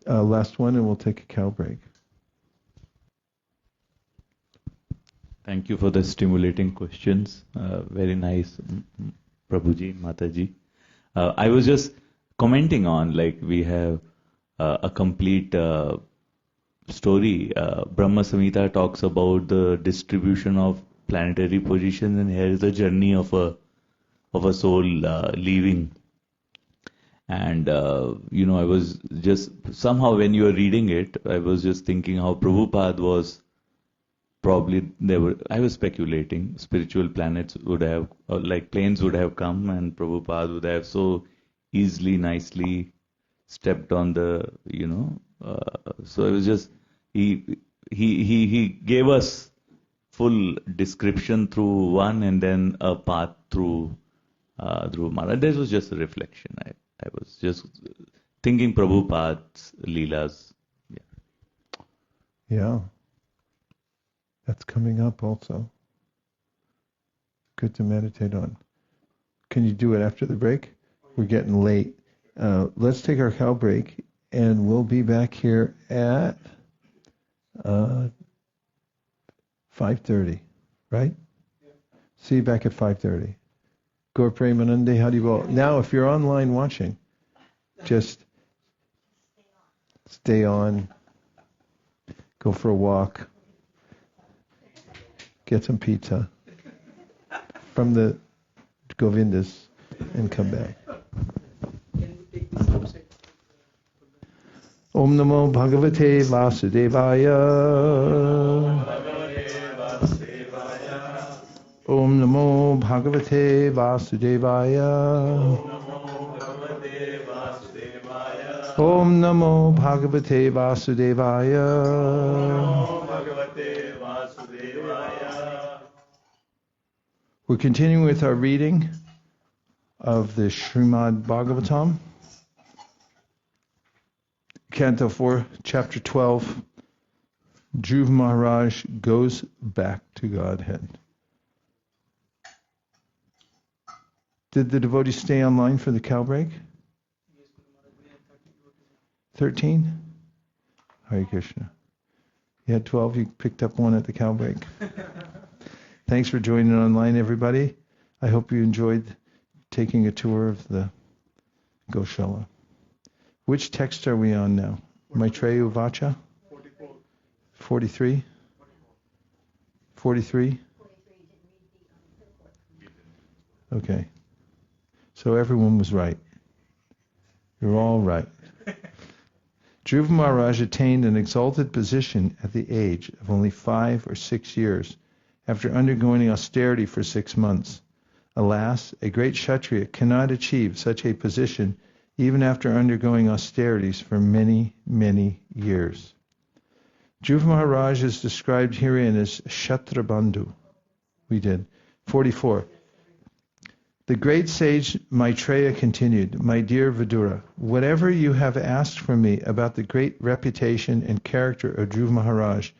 Last one, and we'll take a cow break. Thank you for the stimulating questions. Very nice, Prabhuji, Mataji. I was just commenting on, like, we have a complete story. Brahma Samhita talks about the distribution of planetary positions, and here is the journey of a soul leaving. And I was just somehow, when you were reading it, I was just thinking how Prabhupada was. Probably I was speculating, spiritual planets would have, like planes would have come, and Prabhupada would have so easily, nicely stepped on the, so it was just, he gave us full description through one, and then a path through Dhruva Mahārāja. This was just a reflection. I was just thinking Prabhupada's Leelas. Yeah. That's coming up also. Good to meditate on. Can you do it after the break? We're getting late. Let's take our cow break, and we'll be back here at 5:30, right? Yeah. See you back at 5:30. Gaur Premanande Haribol. Now, if you're online watching, just stay on. Go for a walk. Get some pizza from the Govindas and come back. Om Namo Bhagavate Vasudevaya. Om Namo Bhagavate Vasudevaya. Om Namo Bhagavate Vasudevaya. We're continuing with our reading of the Śrīmad-Bhāgavatam, Canto 4, Chapter 12. Dhruva Mahārāja goes back to Godhead. Did the devotees stay online for the cow break? 13? Hare Krishna. You had 12, you picked up one at the cow break. Thanks for joining online, everybody. I hope you enjoyed taking a tour of the Goshala. Which text are we on now? Maitreya Vacha? 43? 43? Okay. So everyone was right. You're all right. Dhruva Mahārāja attained an exalted position at the age of only 5 or 6 years, after undergoing austerity for 6 months. Alas, a great Kshatriya cannot achieve such a position even after undergoing austerities for many, many years. Dhruva Mahārāja is described herein as Kshatrabandhu. We did. 44. The great sage Maitreya continued, "My dear Vidura, whatever you have asked from me about the great reputation and character of Dhruva Mahārāja,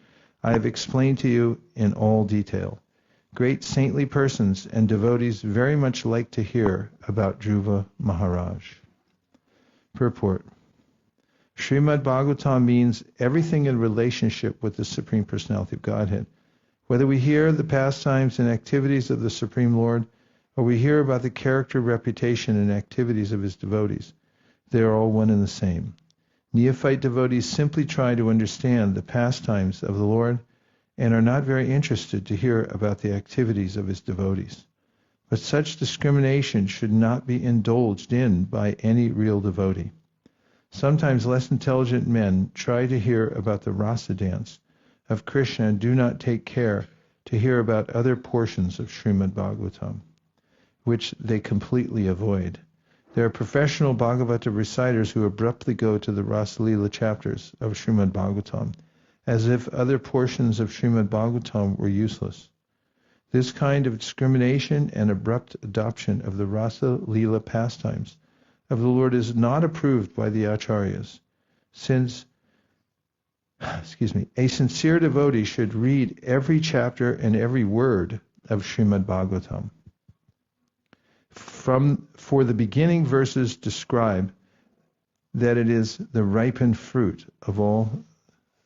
I have explained to you in all detail. Great saintly persons and devotees very much like to hear about Dhruva Mahārāja." Purport. Śrīmad-Bhāgavatam means everything in relationship with the Supreme Personality of Godhead. Whether we hear the pastimes and activities of the Supreme Lord, or we hear about the character, reputation, and activities of his devotees, they are all one and the same. Neophyte devotees simply try to understand the pastimes of the Lord and are not very interested to hear about the activities of his devotees. But such discrimination should not be indulged in by any real devotee. Sometimes less intelligent men try to hear about the rasa dance of Krishna and do not take care to hear about other portions of Śrīmad-Bhāgavatam, which they completely avoid. There are professional Bhagavata reciters who abruptly go to the Rasa-līlā chapters of Śrīmad-Bhāgavatam, as if other portions of Śrīmad-Bhāgavatam were useless. This kind of discrimination and abrupt adoption of the Rasa-Līlā pastimes of the Lord is not approved by the acharyas, since a sincere devotee should read every chapter and every word of Śrīmad-Bhāgavatam. For the beginning verses describe that it is the ripened fruit of all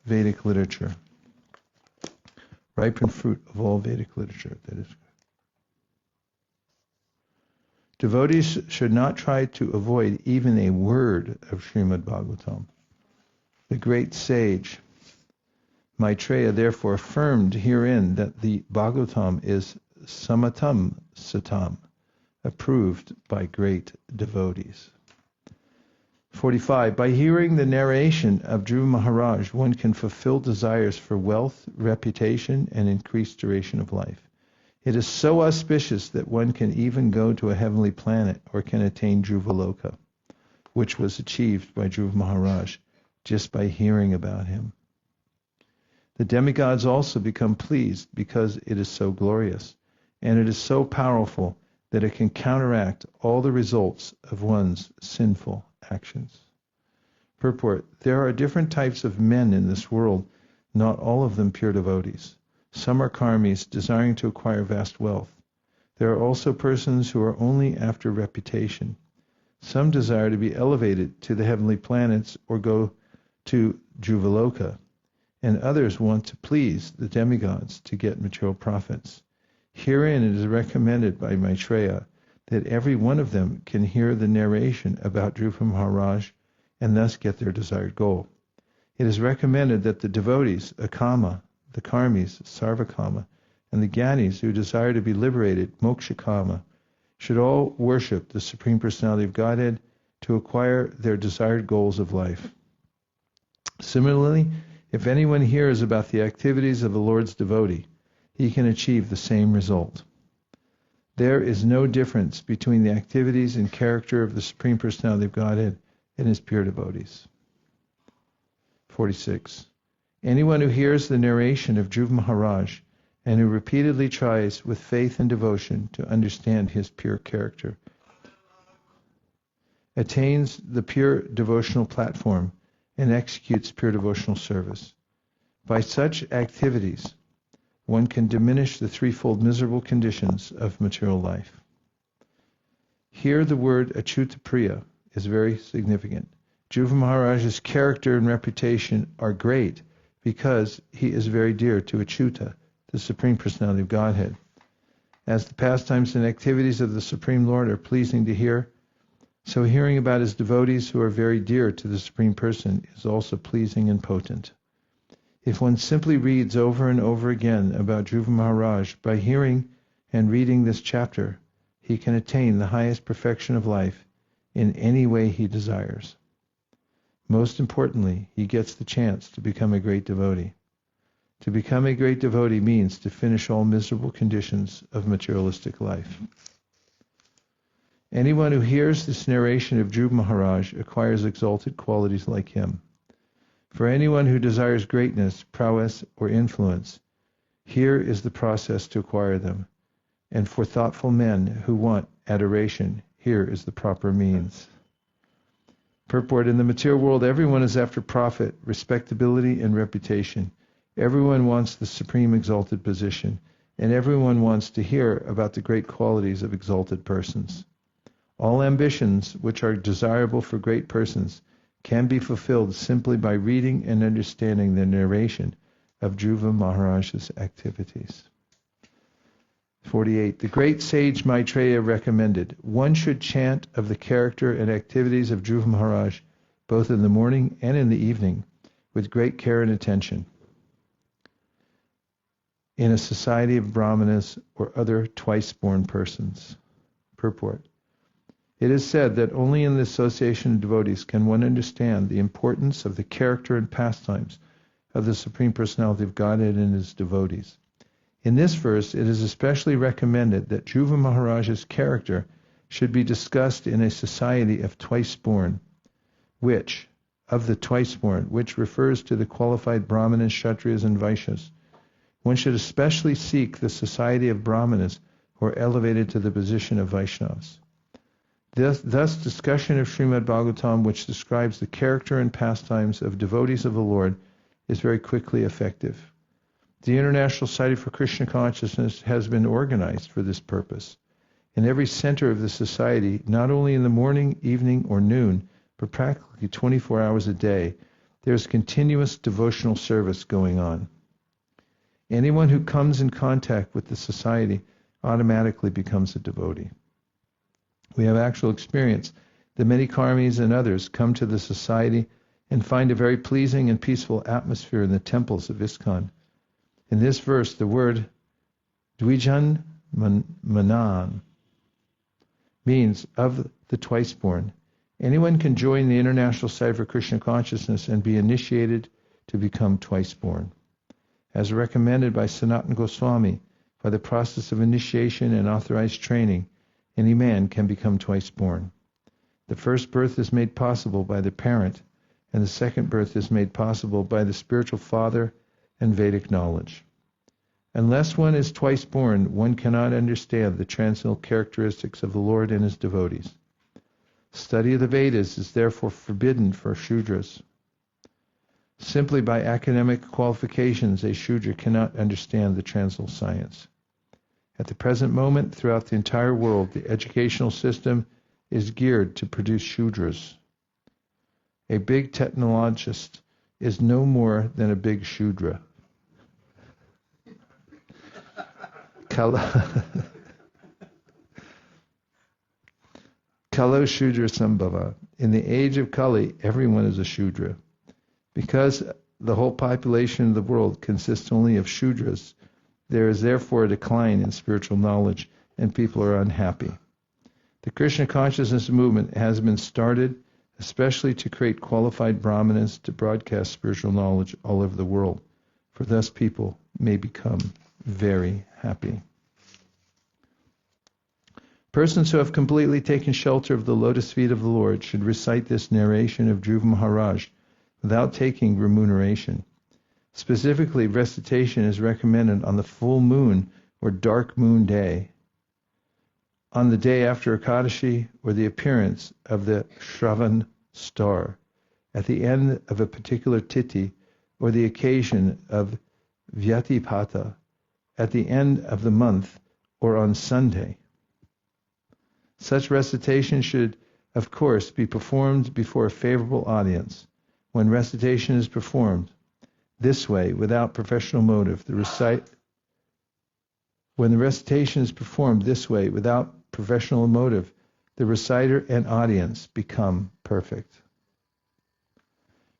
Vedic literature. Ripened fruit of all Vedic literature, that is. Devotees should not try to avoid even a word of Śrīmad-Bhāgavatam. The great sage Maitreya therefore affirmed herein that the Bhagavatam is samatam satam, approved by great devotees. 45. By hearing the narration of Dhruva Mahārāja, one can fulfill desires for wealth, reputation, and increased duration of life. It is so auspicious that one can even go to a heavenly planet or can attain Dhruva-loka, which was achieved by Dhruva Mahārāja just by hearing about him. The demigods also become pleased because it is so glorious, and it is so powerful that it can counteract all the results of one's sinful actions. Purport. There are different types of men in this world, not all of them pure devotees. Some are karmis, desiring to acquire vast wealth. There are also persons who are only after reputation. Some desire to be elevated to the heavenly planets or go to Dhruva-loka, and others want to please the demigods to get material profits. Herein it is recommended by Maitreya that every one of them can hear the narration about Dhruva Mahārāja and thus get their desired goal. It is recommended that the devotees, akama, the karmis, sarvakama, and the gyanis who desire to be liberated, mokshakama, should all worship the Supreme Personality of Godhead to acquire their desired goals of life. Similarly, if anyone hears about the activities of the Lord's devotee, he can achieve the same result. There is no difference between the activities and character of the Supreme Personality of Godhead and his pure devotees. 46. Anyone who hears the narration of Dhruva Mahārāja and who repeatedly tries with faith and devotion to understand his pure character attains the pure devotional platform and executes pure devotional service. By such activities, one can diminish the threefold miserable conditions of material life. Here the word achyuta-priya is very significant. Dhruva Mahārāja's character and reputation are great because he is very dear to Achyuta, the Supreme Personality of Godhead. As the pastimes and activities of the Supreme Lord are pleasing to hear, so hearing about his devotees who are very dear to the Supreme Person is also pleasing and potent. If one simply reads over and over again about Dhruva Mahārāja, by hearing and reading this chapter, he can attain the highest perfection of life in any way he desires. Most importantly, he gets the chance to become a great devotee. To become a great devotee means to finish all miserable conditions of materialistic life. Anyone who hears this narration of Dhruva Mahārāja acquires exalted qualities like him. For anyone who desires greatness, prowess, or influence, here is the process to acquire them. And for thoughtful men who want adoration, here is the proper means. Purport: in the material world, everyone is after profit, respectability, and reputation. Everyone wants the supreme exalted position, and everyone wants to hear about the great qualities of exalted persons. All ambitions which are desirable for great persons can be fulfilled simply by reading and understanding the narration of Dhruva Mahārāja's activities. 48. The great sage Maitreya recommended, one should chant of the character and activities of Dhruva Mahārāja both in the morning and in the evening with great care and attention in a society of brahmanas or other twice-born persons. Purport: it is said that only in the association of devotees can one understand the importance of the character and pastimes of the Supreme Personality of Godhead and his devotees. In this verse, it is especially recommended that Dhruva Mahārāja's character should be discussed in a society of twice-born, which refers to the qualified Brahmanas, Kshatriyas, and Vaishyas. One should especially seek the society of Brahmanas who are elevated to the position of Vaishnavas. Thus, discussion of Śrīmad-Bhāgavatam, which describes the character and pastimes of devotees of the Lord, is very quickly effective. The International Society for Krishna Consciousness has been organized for this purpose. In every center of the society, not only in the morning, evening, or noon, but practically 24 hours a day, there is continuous devotional service going on. Anyone who comes in contact with the society automatically becomes a devotee. We have actual experience that many karmis and others come to the society and find a very pleasing and peaceful atmosphere in the temples of ISKCON. In this verse, the word Dvijan Manan means of the twice-born. Anyone can join the International Society for Krishna Consciousness and be initiated to become twice-born. As recommended by Sanatana Goswami, by the process of initiation and authorized training, any man can become twice-born. The first birth is made possible by the parent, and the second birth is made possible by the spiritual father and Vedic knowledge. Unless one is twice born, one cannot understand the transcendental characteristics of the Lord and his devotees. Study of the Vedas is therefore forbidden for Shudras. Simply by academic qualifications, a Shudra cannot understand the transcendental science. At the present moment, throughout the entire world, the educational system is geared to produce Shudras. A big technologist is no more than a big Shudra. Kalo Shudra Sambhava. In the age of Kali, everyone is a Shudra. Because the whole population of the world consists only of Shudras, there is therefore a decline in spiritual knowledge, and people are unhappy. The Krishna consciousness movement has been started especially to create qualified brahmanas to broadcast spiritual knowledge all over the world, for thus people may become very happy. Persons who have completely taken shelter of the lotus feet of the Lord should recite this narration of Dhruva Mahārāja without taking remuneration. Specifically, recitation is recommended on the full moon or dark moon day, on the day after Ekadashi, or the appearance of the Shravan star, at the end of a particular tithi, or the occasion of Vyatipata, at the end of the month, or on Sunday. Such recitation should, of course, be performed before a favorable audience. When recitation is performed this way, without professional motive, when the recitation is performed this way, without professional motive, the reciter and audience become perfect.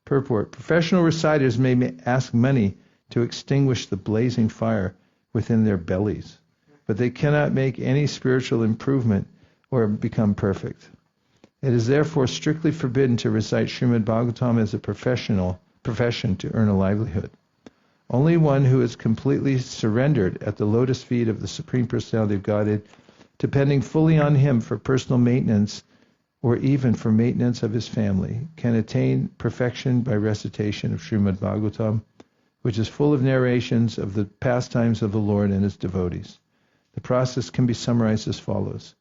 Purport: professional reciters may ask money to extinguish the blazing fire within their bellies, but they cannot make any spiritual improvement or become perfect. It is therefore strictly forbidden to recite Śrīmad-Bhāgavatam as a profession to earn a livelihood. Only one who is completely surrendered at the lotus feet of the Supreme Personality of Godhead depending fully on him for personal maintenance or even for maintenance of his family, can attain perfection by recitation of Śrīmad-Bhāgavatam, which is full of narrations of the pastimes of the Lord and his devotees. The process can be summarized as follows.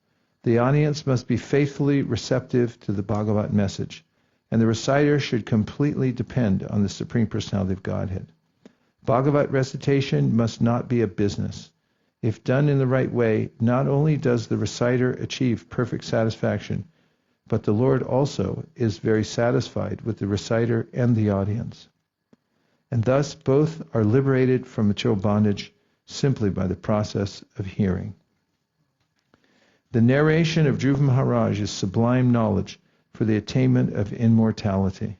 The audience must be faithfully receptive to the Bhagavat message, and the reciter should completely depend on the Supreme Personality of Godhead. Bhagavat recitation must not be a business. If done in the right way, not only does the reciter achieve perfect satisfaction, but the Lord also is very satisfied with the reciter and the audience. And thus both are liberated from material bondage simply by the process of hearing. The narration of Dhruva Mahārāja is sublime knowledge for the attainment of immortality.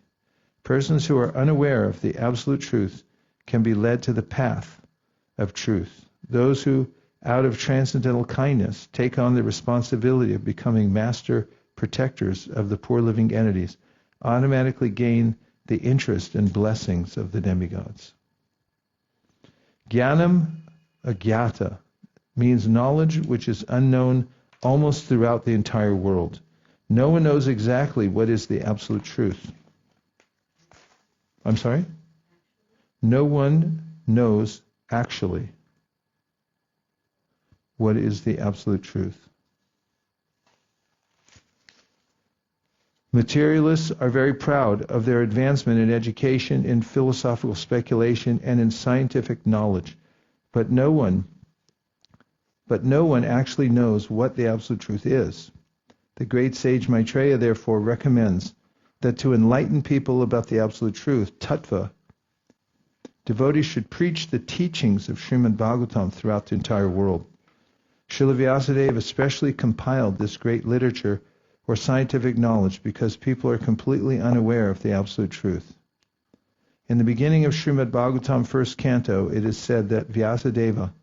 Persons who are unaware of the absolute truth can be led to the path of truth. Those who, out of transcendental kindness, take on the responsibility of becoming master protectors of the poor living entities, automatically gain the interest and blessings of the demigods. Jnanam agyata means knowledge which is unknown almost throughout the entire world. No one knows exactly what is the absolute truth. I'm sorry? No one knows actually what is the absolute truth. Materialists are very proud of their advancement in education, in philosophical speculation, and in scientific knowledge. But no one actually knows what the absolute truth is. The great sage Maitreya therefore recommends that to enlighten people about the absolute truth, tattva, devotees should preach the teachings of Śrīmad-Bhāgavatam throughout the entire world. Srila Vyasadeva especially compiled this great literature or scientific knowledge because people are completely unaware of the absolute truth. In the beginning of Śrīmad-Bhāgavatam first canto, it is said that Vyasadeva,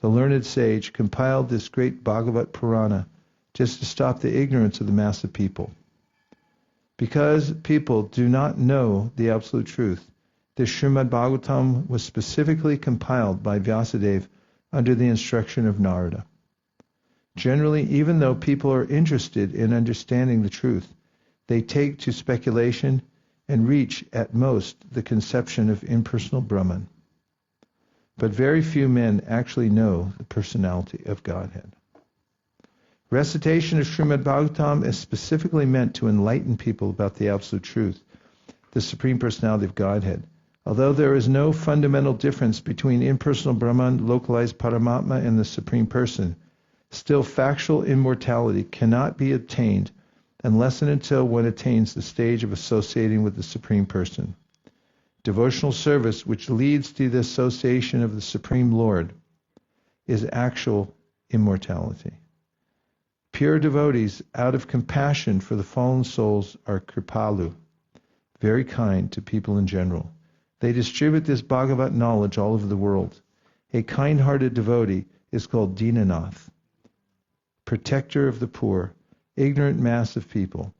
the learned sage, compiled this great Bhagavat Purana just to stop the ignorance of the mass of people. Because people do not know the absolute truth, this Śrīmad-Bhāgavatam was specifically compiled by Vyasadeva under the instruction of Narada. Generally, even though people are interested in understanding the truth, they take to speculation and reach, at most, the conception of impersonal Brahman. But very few men actually know the personality of Godhead. Recitation of Śrīmad-Bhāgavatam is specifically meant to enlighten people about the absolute truth, the Supreme Personality of Godhead. Although there is no fundamental difference between impersonal Brahman, localized Paramatma, and the Supreme Person, still factual immortality cannot be obtained unless and until one attains the stage of associating with the Supreme Person. Devotional service, which leads to the association of the Supreme Lord, is actual immortality. Pure devotees, out of compassion for the fallen souls, are kripalu, very kind to people in general. They distribute this Bhagavat knowledge all over the world. A kind-hearted devotee is called Dinanath, protector of the poor, ignorant mass of people.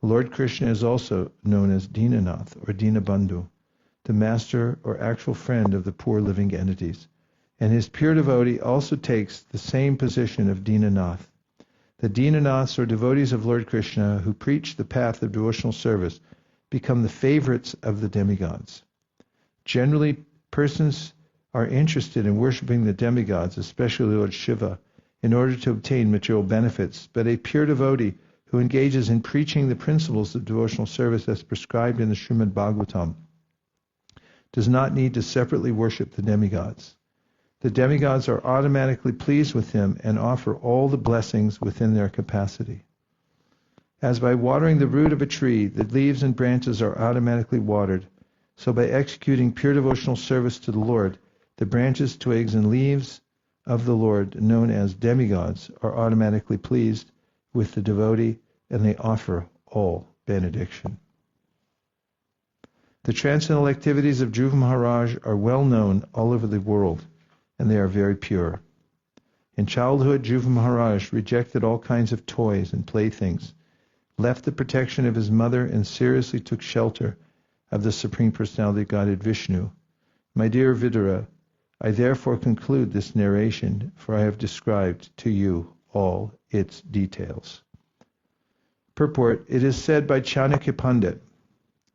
Lord Krishna is also known as Dinanath or Dinabandhu, the master or actual friend of the poor living entities. And his pure devotee also takes the same position of Dinanath. The Dinanaths, or devotees of Lord Krishna who preach the path of devotional service, become the favorites of the demigods. Generally, persons are interested in worshipping the demigods, especially Lord Shiva, in order to obtain material benefits, but a pure devotee who engages in preaching the principles of devotional service as prescribed in the Śrīmad-Bhāgavatam does not need to separately worship the demigods. The demigods are automatically pleased with him and offer all the blessings within their capacity. As by watering the root of a tree, the leaves and branches are automatically watered, so by executing pure devotional service to the Lord, the branches, twigs, and leaves of the Lord, known as demigods, are automatically pleased with the devotee, and they offer all benediction. The transcendental activities of Dhruva Mahārāja are well known all over the world, and they are very pure. In childhood, Dhruva Mahārāja rejected all kinds of toys and playthings, left the protection of his mother, and seriously took shelter of the Supreme Personality of Godhead Vishnu. My dear Vidura, I therefore conclude this narration, for I have described to you all its details. Purport: It is said by Chanakya Pandit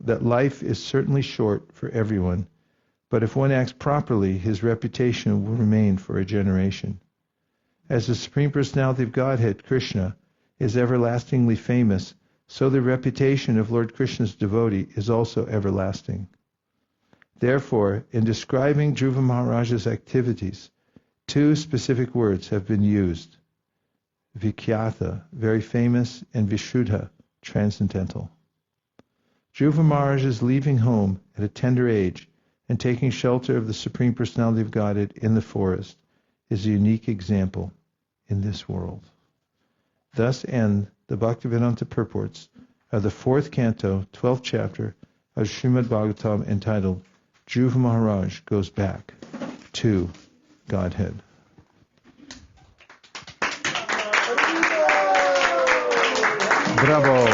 that life is certainly short for everyone, but if one acts properly, his reputation will remain for a generation. As the Supreme Personality of Godhead, Kṛṣṇa, is everlastingly famous, so the reputation of Lord Krishna's devotee is also everlasting. Therefore, in describing Dhruva Mahāraja's activities, two specific words have been used: Vikhyata, very famous, and Vishuddha, transcendental. Dhruva Mahāraja's leaving home at a tender age and taking shelter of the Supreme Personality of Godhead in the forest is a unique example in this world. Thus end the Bhaktivedanta purports of the 4th canto, 12th chapter of Śrīmad-Bhāgavatam, entitled Dhruva Mahārāja Goes Back to Godhead. Bravo!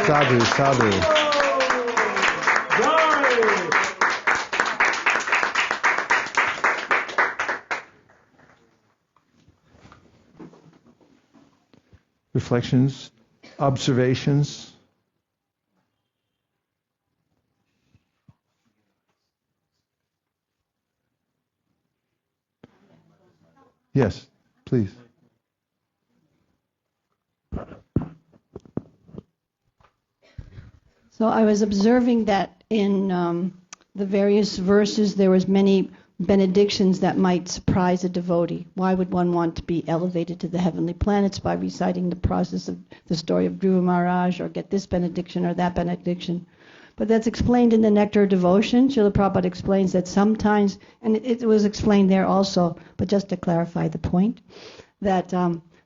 Sadhu, sadhu. Reflections, observations. Yes, please. So I was observing that in the various verses there was many benedictions that might surprise a devotee. Why would one want to be elevated to the heavenly planets by reciting the process of the story of Dhruva Mahārāja, or get this benediction or that benediction? But that's explained in the Nectar of Devotion. Śrīla Prabhupāda explains that sometimes, and it was explained there also, but just to clarify the point, that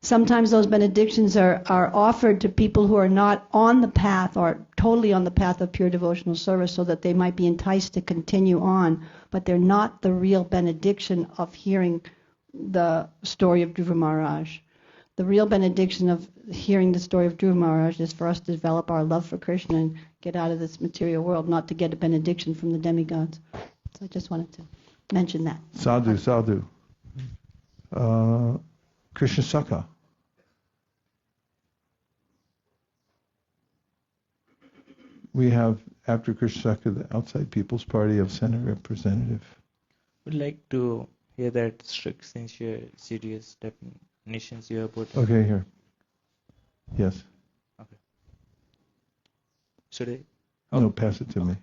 sometimes those benedictions are offered to people who are not on the path or totally on the path of pure devotional service, so that they might be enticed to continue on, but they're not the real benediction of hearing the story of Dhruva Mahārāja. The real benediction of hearing the story of Dhruva Mahārāja is for us to develop our love for Krishna and get out of this material world, not to get a benediction from the demigods. So I just wanted to mention that. Sadhu, sadhu. Krishna Sakha. We have, after Krishna Sakha, the Outside People's Party of Senate representative. Would like to hear that strict, sincere, serious definitions you have put. Okay, here. Yes. Okay. Should I? No, pass it to me.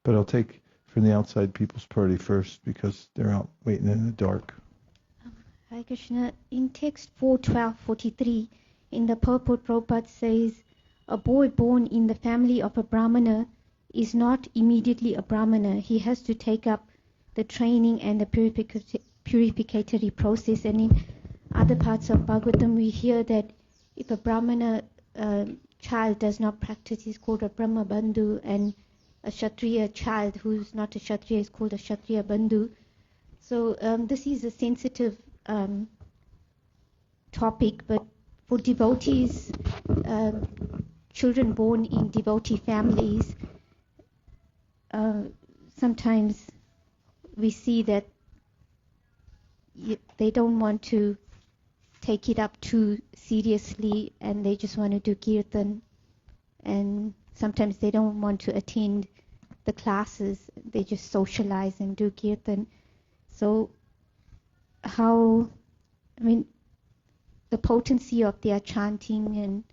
But I'll take from the Outside People's Party first, because they're out waiting in the dark. Hare Krishna, in text 4.12.43, in the purport, Prabhupada says, a boy born in the family of a Brahmana is not immediately a Brahmana. He has to take up the training and the purificatory process. And in other parts of Bhagavatam, we hear that if a Brahmana child does not practice, he's called a Brahma Bandhu, and a Kshatriya child who's not a Kshatriya is called a Kshatriya Bandhu. So this is a sensitive topic, but for devotees, children born in devotee families, sometimes we see that they don't want to take it up too seriously, and they just want to do kirtan, and sometimes they don't want to attend the classes, they just socialize and do kirtan. So how, I mean, the potency of their chanting, and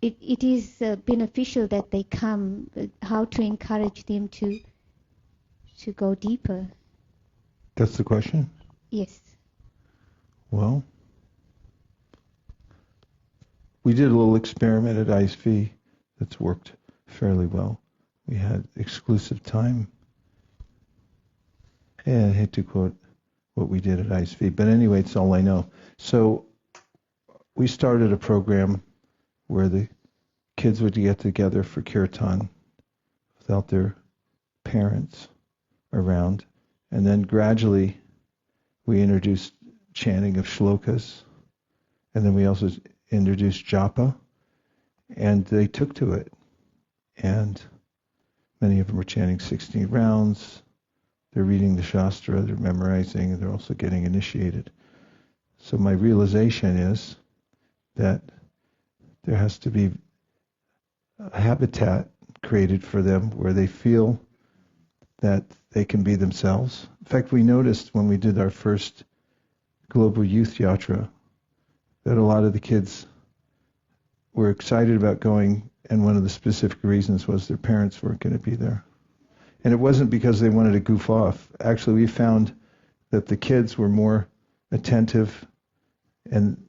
it is beneficial that they come, but how to encourage them to go deeper? That's the question? Yes. Well, we did a little experiment at ISV that's worked fairly well. We had exclusive time. And I hate to quote what we did at ISV, but anyway, it's all I know. So we started a program where the kids would get together for kirtan without their parents around, and then gradually we introduced chanting of shlokas, and then we also introduced japa, and they took to it, and many of them were chanting 16 rounds. They're reading the Shastra, they're memorizing, and they're also getting initiated. So my realization is that there has to be a habitat created for them where they feel that they can be themselves. In fact, we noticed when we did our first Global Youth Yatra that a lot of the kids were excited about going, and one of the specific reasons was their parents weren't going to be there. And it wasn't because they wanted to goof off. Actually, we found that the kids were more attentive, and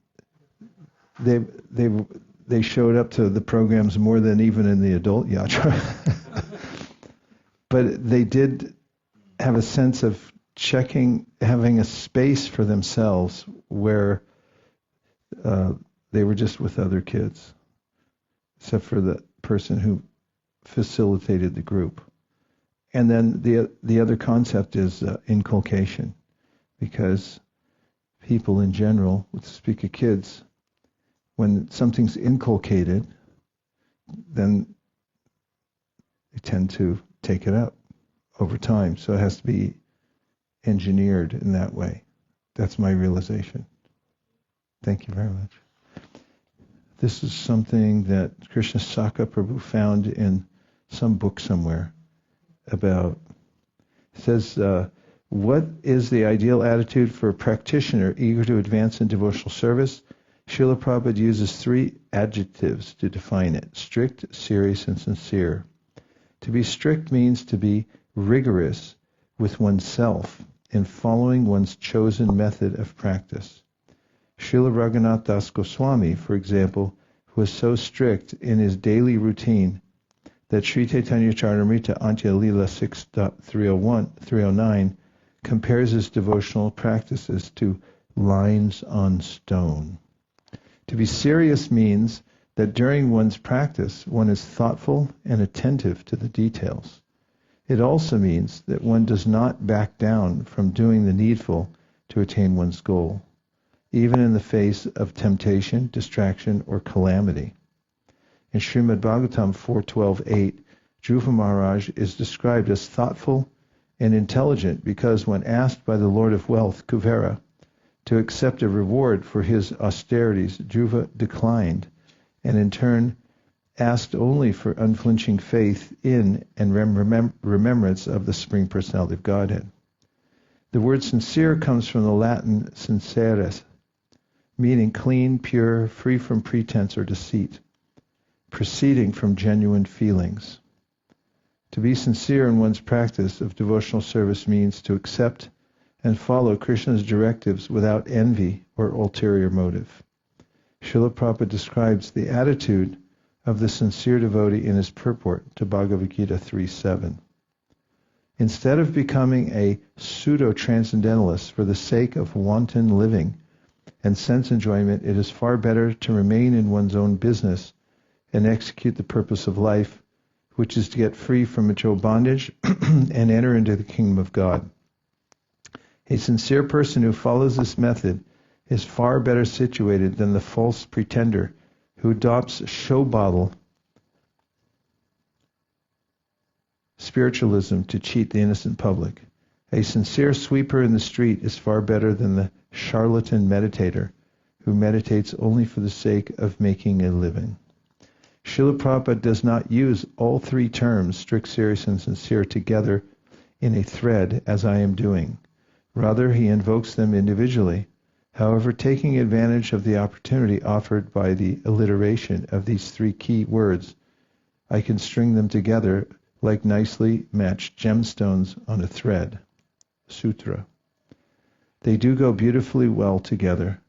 they showed up to the programs more than even in the adult yatra. But they did have a sense of having a space for themselves where they were just with other kids, except for the person who facilitated the group. And then the other concept is inculcation, because people in general, let's speak of kids, when something's inculcated, then they tend to take it up over time. So it has to be engineered in that way. That's my realization. Thank you very much. This is something that Krishna Saka Prabhu found in some book somewhere about, it says, what is the ideal attitude for a practitioner eager to advance in devotional service? Śrīla Prabhupāda uses 3 adjectives to define it: strict, serious, and sincere. To be strict means to be rigorous with oneself in following one's chosen method of practice. Śrīla Raghunātha Dāsa Gosvāmī, for example, was so strict in his daily routine that Śrī Caitanya-caritāmṛta Antya-līlā 6.309 compares his devotional practices to lines on stone. To be serious means that during one's practice, one is thoughtful and attentive to the details. It also means that one does not back down from doing the needful to attain one's goal, even in the face of temptation, distraction, or calamity. In Śrīmad-Bhāgavatam 4.12.8, Dhruva Mahārāja is described as thoughtful and intelligent because when asked by the Lord of Wealth, Kuvera, to accept a reward for his austerities, Dhruva declined, and in turn asked only for unflinching faith in and remembrance of the Supreme Personality of Godhead. The word sincere comes from the Latin sincerus, meaning clean, pure, free from pretense or deceit, proceeding from genuine feelings. To be sincere in one's practice of devotional service means to accept and follow Krishna's directives without envy or ulterior motive. Śrīla Prabhupāda describes the attitude of the sincere devotee in his purport to Bhagavad Gita 3.7. Instead of becoming a pseudo-transcendentalist for the sake of wanton living and sense enjoyment, it is far better to remain in one's own business and execute the purpose of life, which is to get free from material bondage and enter into the kingdom of God. A sincere person who follows this method is far better situated than the false pretender who adopts show bottle spiritualism to cheat the innocent public. A sincere sweeper in the street is far better than the charlatan meditator who meditates only for the sake of making a living. Śrīla Prabhupāda does not use all 3 terms, strict, serious, and sincere, together in a thread as I am doing. Rather, he invokes them individually, however, taking advantage of the opportunity offered by the alliteration of these 3 key words. I can string them together like nicely matched gemstones on a thread. Sutra. They do go beautifully well together.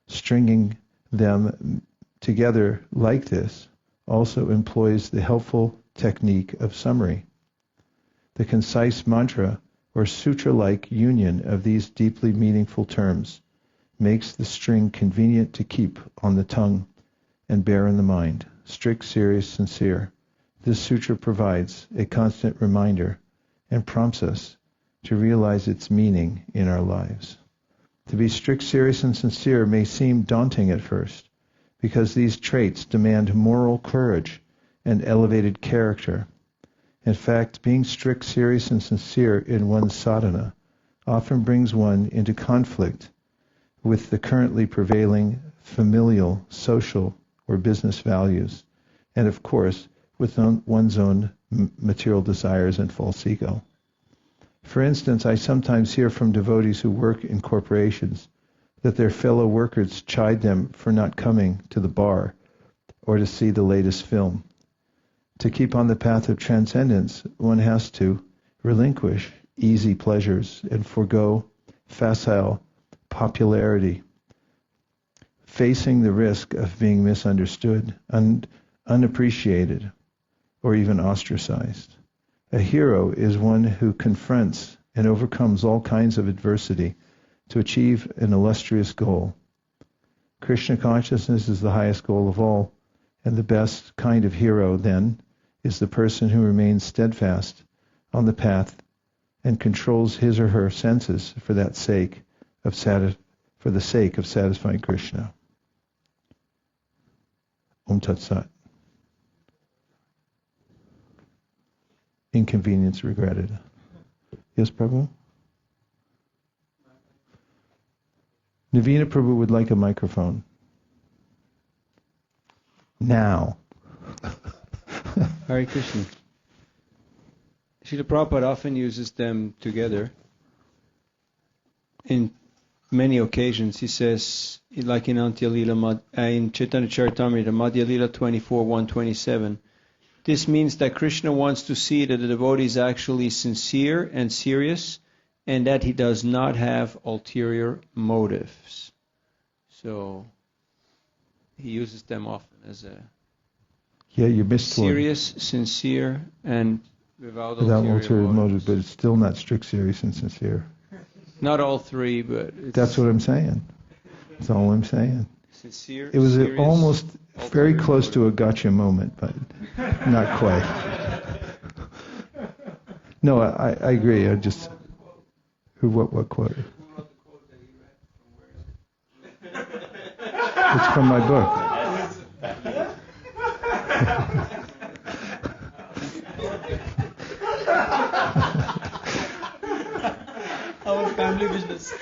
Stringing them together like this also employs the helpful technique of summary. The concise mantra or sutra-like union of these deeply meaningful terms makes the string convenient to keep on the tongue and bear in the mind. Strict, serious, sincere. This sutra provides a constant reminder and prompts us to realize its meaning in our lives. To be strict, serious, and sincere may seem daunting at first, because these traits demand moral courage and elevated character. In fact, being strict, serious, and sincere in one's sadhana often brings one into conflict with the currently prevailing familial, social, or business values, and of course, with one's own material desires and false ego. For instance, I sometimes hear from devotees who work in corporations that their fellow workers chide them for not coming to the bar or to see the latest film. To keep on the path of transcendence, one has to relinquish easy pleasures and forego facile popularity, facing the risk of being misunderstood, unappreciated, or even ostracized. A hero is one who confronts and overcomes all kinds of adversity to achieve an illustrious goal. Krishna consciousness is the highest goal of all, and the best kind of hero, then, is the person who remains steadfast on the path and controls his or her senses for the sake of satisfying Krishna. Om Tat Sat. Inconvenience regretted. Yes, Prabhu? Navina Prabhu would like a microphone. Now. Hare Krishna. Śrīla Prabhupāda often uses them together. In many occasions, he says, like in Antya-līlā, in Caitanya-caritāmṛta, Madhya-līlā 24, 127, this means that Krishna wants to see that the devotee is actually sincere and serious, and that he does not have ulterior motives. So, he uses them often as a you missed serious, one. Sincere, and without ulterior motives. But it's still not strict, serious, and sincere. Not all three, but that's what I'm saying. That's all I'm saying. Sincere. It was serious, almost very close to a gotcha moment, but not quite. No, I agree. I just what quote? It's from my book. Our family business.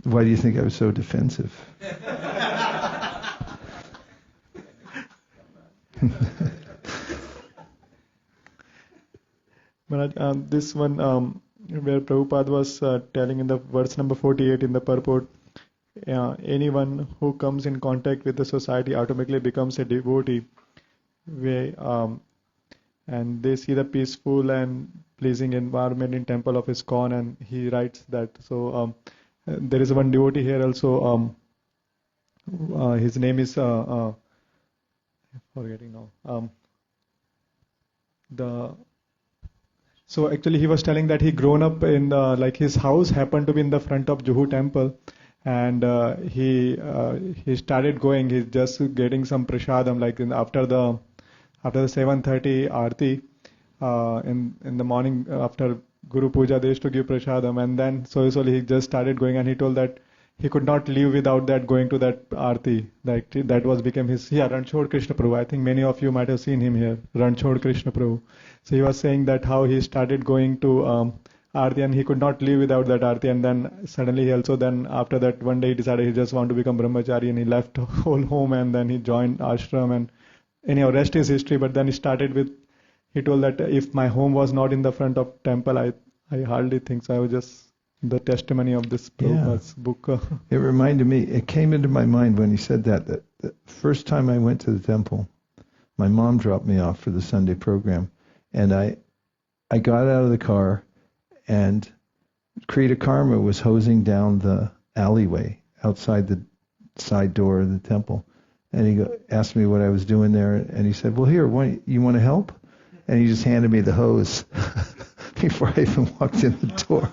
Why do you think I was so defensive? This one where Prabhupada was telling in the verse number 48 in the purport, anyone who comes in contact with the society automatically becomes a devotee. And they see the peaceful and pleasing environment in temple of ISKCON, and he writes that. So there is one devotee here also. His name is forgetting now. So actually he was telling that he grown up in his house happened to be in the front of Juhu temple, and he started going. He's just getting some prashadam after the 7:30 Aarti in the morning after Guru Puja, they used to give prashadam, and then slowly he just started going, and he told that he could not live without that, going to that Aarti. That was became his, Ranchhod Krishna Prabhu. I think many of you might have seen him here, Ranchhod Krishna Prabhu. So he was saying that how he started going to Aarti, and he could not live without that Aarti, and then suddenly he also then after that one day he decided he just want to become brahmachari, and he left whole home, and then he joined ashram, and anyhow rest is history. But then he told that if my home was not in the front of temple, I hardly think so. I was just the testimony of this Prabhupada's book. It reminded me, it came into my mind when he said that the first time I went to the temple, my mom dropped me off for the Sunday program, and I got out of the car, and Krita Karma was hosing down the alleyway outside the side door of the temple. And he asked me what I was doing there, and he said, well, here, you want to help? And he just handed me the hose before I even walked in the door.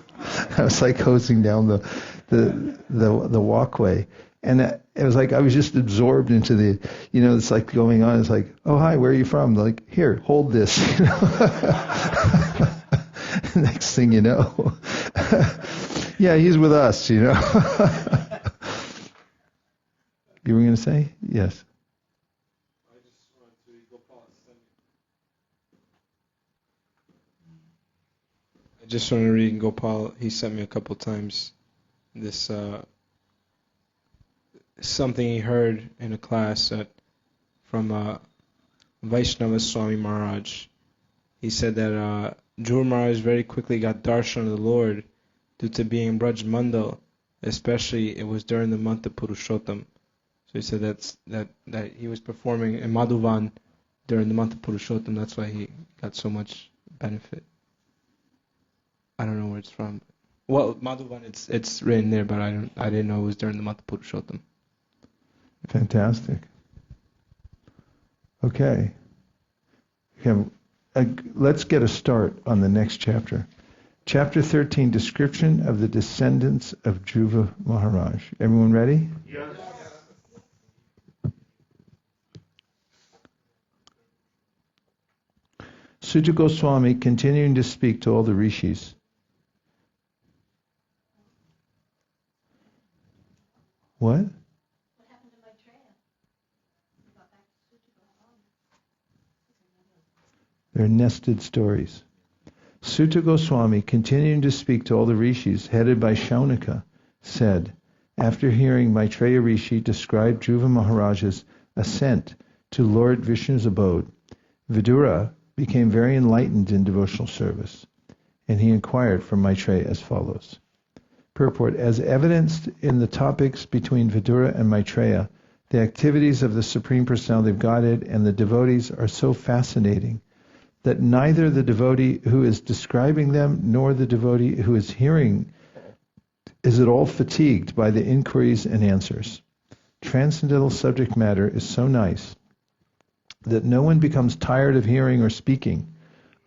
I was like hosing down the walkway. And it was like I was just absorbed into the, it's like going on. It's like, oh, hi, where are you from? Like, here, hold this. Next thing you know, yeah, he's with us, You were going to say? Yes. I just I just want to read Gopal. He sent me a couple times this something he heard in a class from Vaishnava Swami Maharaj. He said that Dhruva Mahārāja very quickly got darshan of the Lord due to being in Braj Mandal, especially it was during the month of Purushottam. So he said that he was performing in Madhuvan during the month of Purushottam. That's why he got so much benefit. I don't know where it's from. Well, Madhuvan, it's written there, but I didn't know it was during the month of Purushottam. Fantastic. Okay. Let's get a start on the next chapter. Chapter 13, description of the descendants of Dhruva Mahārāja. Everyone ready? Yes. Sutta Goswami, continuing to speak to all the rishis. What? What happened to Maitreya? We got back to Sutta Goswami. They're nested stories. Sutta Goswami, continuing to speak to all the rishis, headed by Shaunaka, said, after hearing Maitreya Rishi describe Dhruva Mahāraja's ascent to Lord Vishnu's abode, Vidura became very enlightened in devotional service, and he inquired from Maitreya as follows. Purport: as evidenced in the topics between Vidura and Maitreya, the activities of the Supreme Personality of Godhead and the devotees are so fascinating that neither the devotee who is describing them nor the devotee who is hearing is at all fatigued by the inquiries and answers. Transcendental subject matter is so nice that no one becomes tired of hearing or speaking.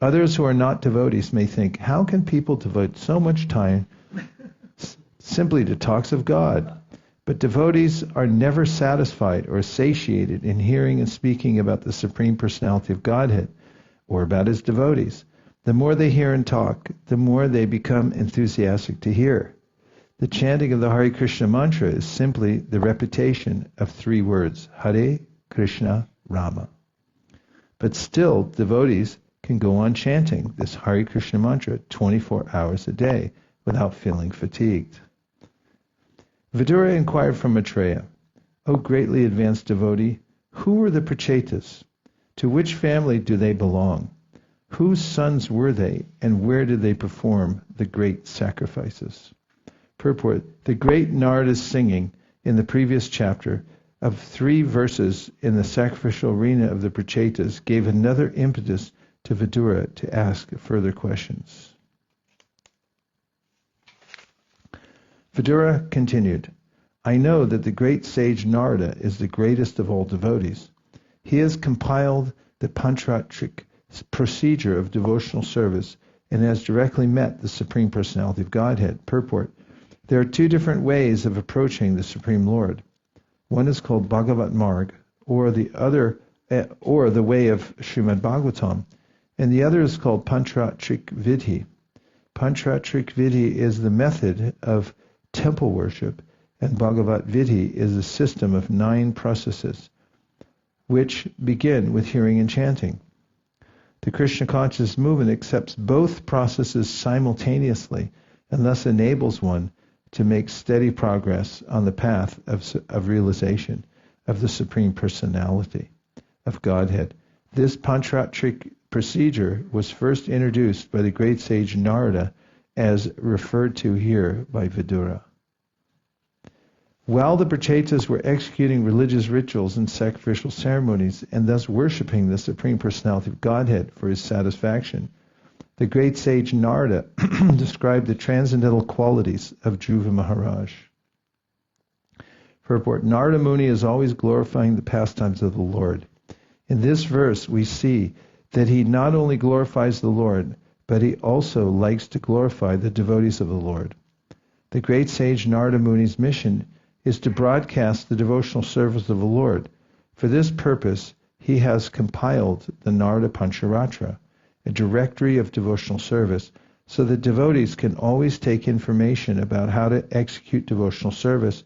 Others who are not devotees may think, how can people devote so much time simply to talks of God? But devotees are never satisfied or satiated in hearing and speaking about the Supreme Personality of Godhead or about his devotees. The more they hear and talk, the more they become enthusiastic to hear. The chanting of the Hare Krishna mantra is simply the repetition of 3 words, Hare Krishna Rama. But still, devotees can go on chanting this Hare Krishna mantra 24 hours a day without feeling fatigued. Vidura inquired from Maitreya, O greatly advanced devotee, who were the Prachetas? To which family do they belong? Whose sons were they, and where did they perform the great sacrifices? Purport: the great Narada's singing in the previous chapter of 3 verses in the sacrificial arena of the Prachetas gave another impetus to Vidura to ask further questions. Vidura continued, I know that the great sage Narada is the greatest of all devotees. He has compiled the Pantratric procedure of devotional service and has directly met the Supreme Personality of Godhead. Purport: there are 2 different ways of approaching the Supreme Lord. One is called Bhagavat Marg, or the way of Śrīmad-Bhāgavatam, and the other is called Pantratric Vidhi. Pantratric Vidhi is the method of temple worship, and Bhagavat Vidhi is a system of 9 processes, which begin with hearing and chanting. The Krishna consciousness movement accepts both processes simultaneously and thus enables one to make steady progress on the path of realization of the Supreme Personality of Godhead. This Pantratric procedure was first introduced by the great sage Narada, as referred to here by Vidura. While the Prachetas were executing religious rituals and sacrificial ceremonies and thus worshipping the Supreme Personality of Godhead for his satisfaction, the great sage Narada described the transcendental qualities of Dhruva Mahārāja. Purport: Narada Muni is always glorifying the pastimes of the Lord. In this verse we see that he not only glorifies the Lord, but he also likes to glorify the devotees of the Lord. The great sage Narada Muni's mission is to broadcast the devotional service of the Lord. For this purpose, he has compiled the Narada Pancharatra, a directory of devotional service, so that devotees can always take information about how to execute devotional service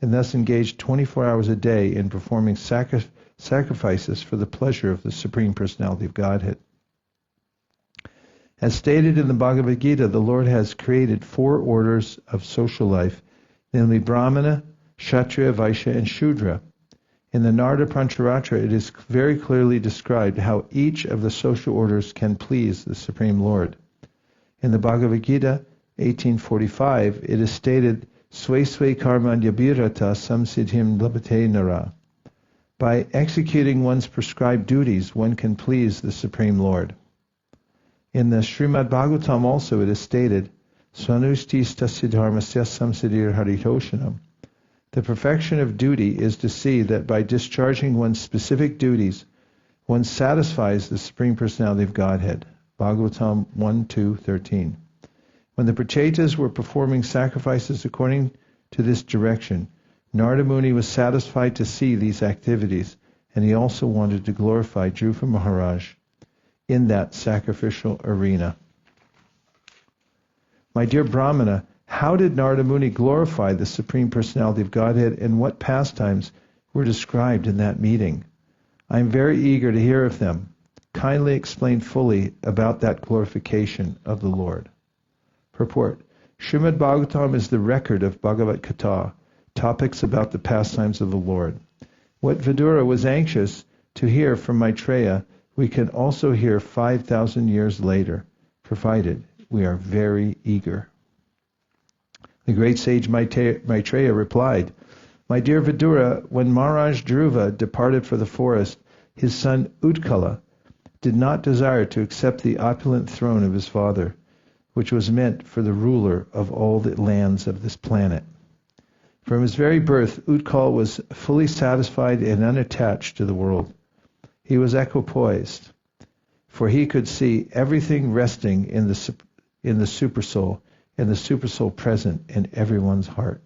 and thus engage 24 hours a day in performing sacrifices for the pleasure of the Supreme Personality of Godhead. As stated in the Bhagavad Gita, the Lord has created 4 orders of social life, namely Brahmana, Kshatriya, Vaishya, and Shudra. In the Narada Pancharatra, it is very clearly described how each of the social orders can please the Supreme Lord. In the Bhagavad Gita, 1845, it is stated, Sve sve karmanyabhirata samsiddhim labhate nara. By executing one's prescribed duties, one can please the Supreme Lord. In the Śrīmad-Bhāgavatam also it is stated, Svanustistasya dharmasya samsiddhir haritoshanam. The perfection of duty is to see that by discharging one's specific duties, one satisfies the Supreme Personality of Godhead. Bhagavatam 1:2-13. When the Prachetas were performing sacrifices according to this direction, Narada Muni was satisfied to see these activities, and he also wanted to glorify Dhruva Mahārāja in that sacrificial arena. My dear Brahmana, how did Narada Muni glorify the Supreme Personality of Godhead, and what pastimes were described in that meeting? I am very eager to hear of them. Kindly explain fully about that glorification of the Lord. Purport. Śrīmad-Bhāgavatam is the record of Bhagavad Gita, topics about the pastimes of the Lord. What Vidura was anxious to hear from Maitreya, we can also hear 5,000 years later, provided we are very eager. The great sage Maitreya replied, My dear Vidura, when Maharaj Dhruva departed for the forest, his son Utkala did not desire to accept the opulent throne of his father, which was meant for the ruler of all the lands of this planet. From his very birth, Utkal was fully satisfied and unattached to the world. He was equipoised, for he could see everything resting in the Supersoul, and the Supersoul present in everyone's heart.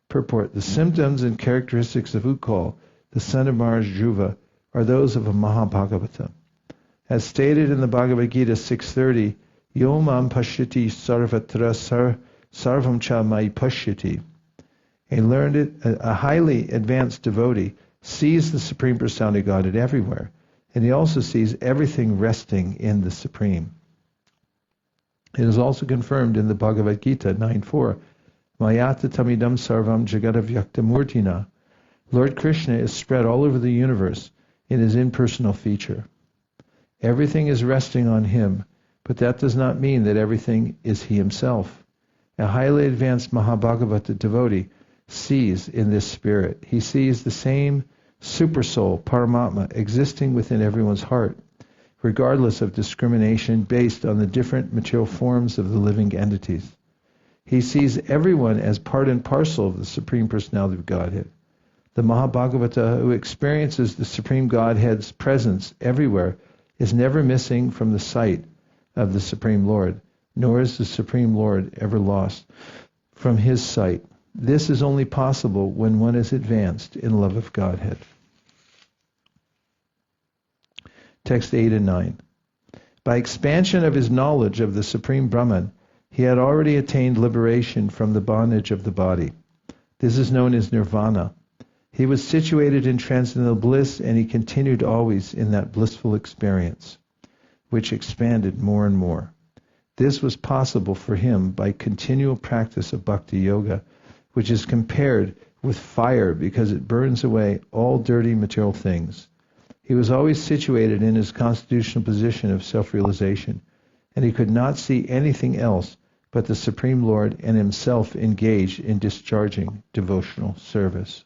Purport. The symptoms and characteristics of Utkal, the son of Maharaj Dhruva, are those of a Mahabhagavata. As stated in the Bhagavad Gita 6.30, Yo mam pashyati sarvatra sarvam cha mai pashyati. A highly advanced devotee sees the Supreme Personality of Godhead everywhere, and he also sees everything resting in the Supreme. It is also confirmed in the Bhagavad Gita 9.4, Mayata tamidam sarvam jagadavyaktamurtina. Lord Krishna is spread all over the universe in his impersonal feature. Everything is resting on him, but that does not mean that everything is he himself. A highly advanced Mahabhagavata devotee sees in this spirit. He sees the same Supersoul, Paramatma, existing within everyone's heart, regardless of discrimination based on the different material forms of the living entities. He sees everyone as part and parcel of the Supreme Personality of Godhead. The Mahabhagavata who experiences the Supreme Godhead's presence everywhere is never missing from the sight of the Supreme Lord, nor is the Supreme Lord ever lost from his sight. This is only possible when one is advanced in love of Godhead. Text 8 and 9. By expansion of his knowledge of the Supreme Brahman, he had already attained liberation from the bondage of the body. This is known as nirvana. He was situated in transcendental bliss, and he continued always in that blissful experience, which expanded more and more. This was possible for him by continual practice of bhakti yoga, which is compared with fire because it burns away all dirty material things. He was always situated in his constitutional position of self-realization, and he could not see anything else but the Supreme Lord and himself engaged in discharging devotional service.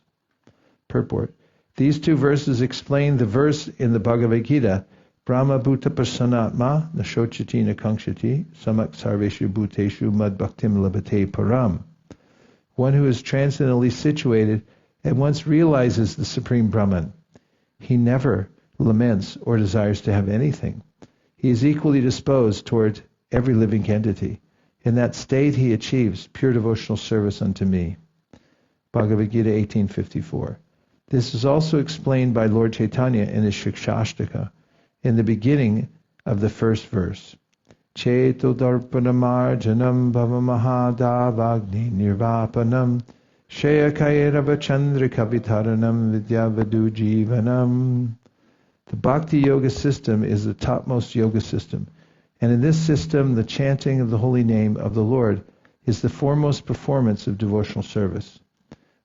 Purport. These two verses explain the verse in the Bhagavad Gita, Brahma bhuta prasanatma nashochati nakankshati samak sarveshu bhuteshu mad bhaktim labhate param. One who is transcendently situated at once realizes the Supreme Brahman. He never laments or desires to have anything. He is equally disposed toward every living entity. In that state he achieves pure devotional service unto me. Bhagavad Gita 18:54. This is also explained by Lord Chaitanya in his Shikshashtaka, in the beginning of the first verse. Cheto darpanamarjanam bhavamahadavagni nirvapanam shayakayarabachandrikavitaranam vidyavadu jivanam. The Bhakti Yoga system is the topmost yoga system. And in this system, the chanting of the holy name of the Lord is the foremost performance of devotional service.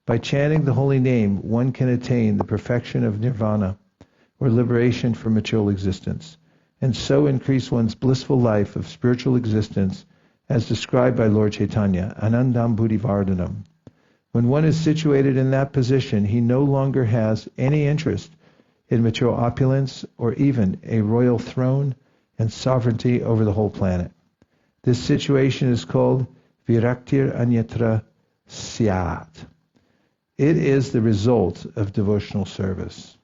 By chanting the holy name, one can attain the perfection of nirvana, or liberation from material existence, and so increase one's blissful life of spiritual existence as described by Lord Chaitanya, Anandam Buddhivardhanam. When one is situated in that position, he no longer has any interest in material opulence or even a royal throne and sovereignty over the whole planet. This situation is called viraktir anyatra syat. It is the result of devotional service.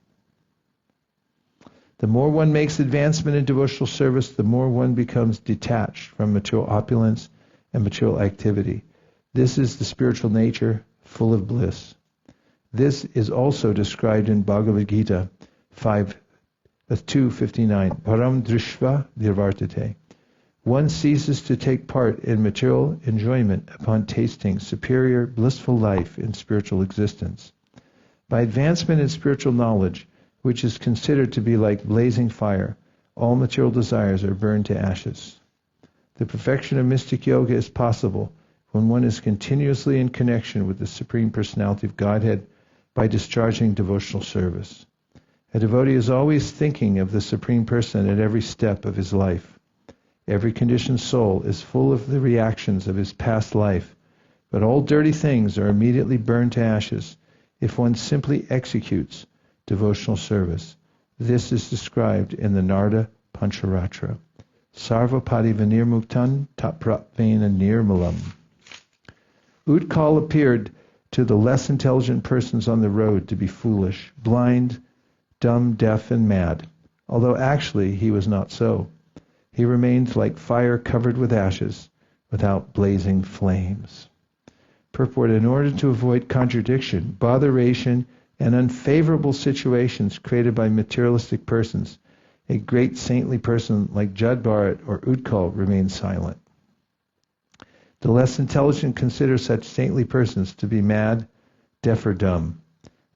The more one makes advancement in devotional service, the more one becomes detached from material opulence and material activity. This is the spiritual nature, full of bliss. This is also described in Bhagavad Gita 2:59. Param drishva nirvartate. One ceases to take part in material enjoyment upon tasting superior blissful life in spiritual existence. By advancement in spiritual knowledge, which is considered to be like blazing fire, all material desires are burned to ashes. The perfection of mystic yoga is possible when one is continuously in connection with the Supreme Personality of Godhead by discharging devotional service. A devotee is always thinking of the Supreme Person at every step of his life. Every conditioned soul is full of the reactions of his past life, but all dirty things are immediately burned to ashes if one simply executes devotional service. This is described in the Narada Pancharatra. Sarvapadi vinirmuktan tapratvena nirmalam. Utkal appeared to the less intelligent persons on the road to be foolish, blind, dumb, deaf, and mad, although actually he was not so. He remained like fire covered with ashes, without blazing flames. Purport: in order to avoid contradiction, botheration, and unfavorable situations created by materialistic persons, a great saintly person like Jad Bharat or Utkal remains silent. The less intelligent consider such saintly persons to be mad, deaf, or dumb.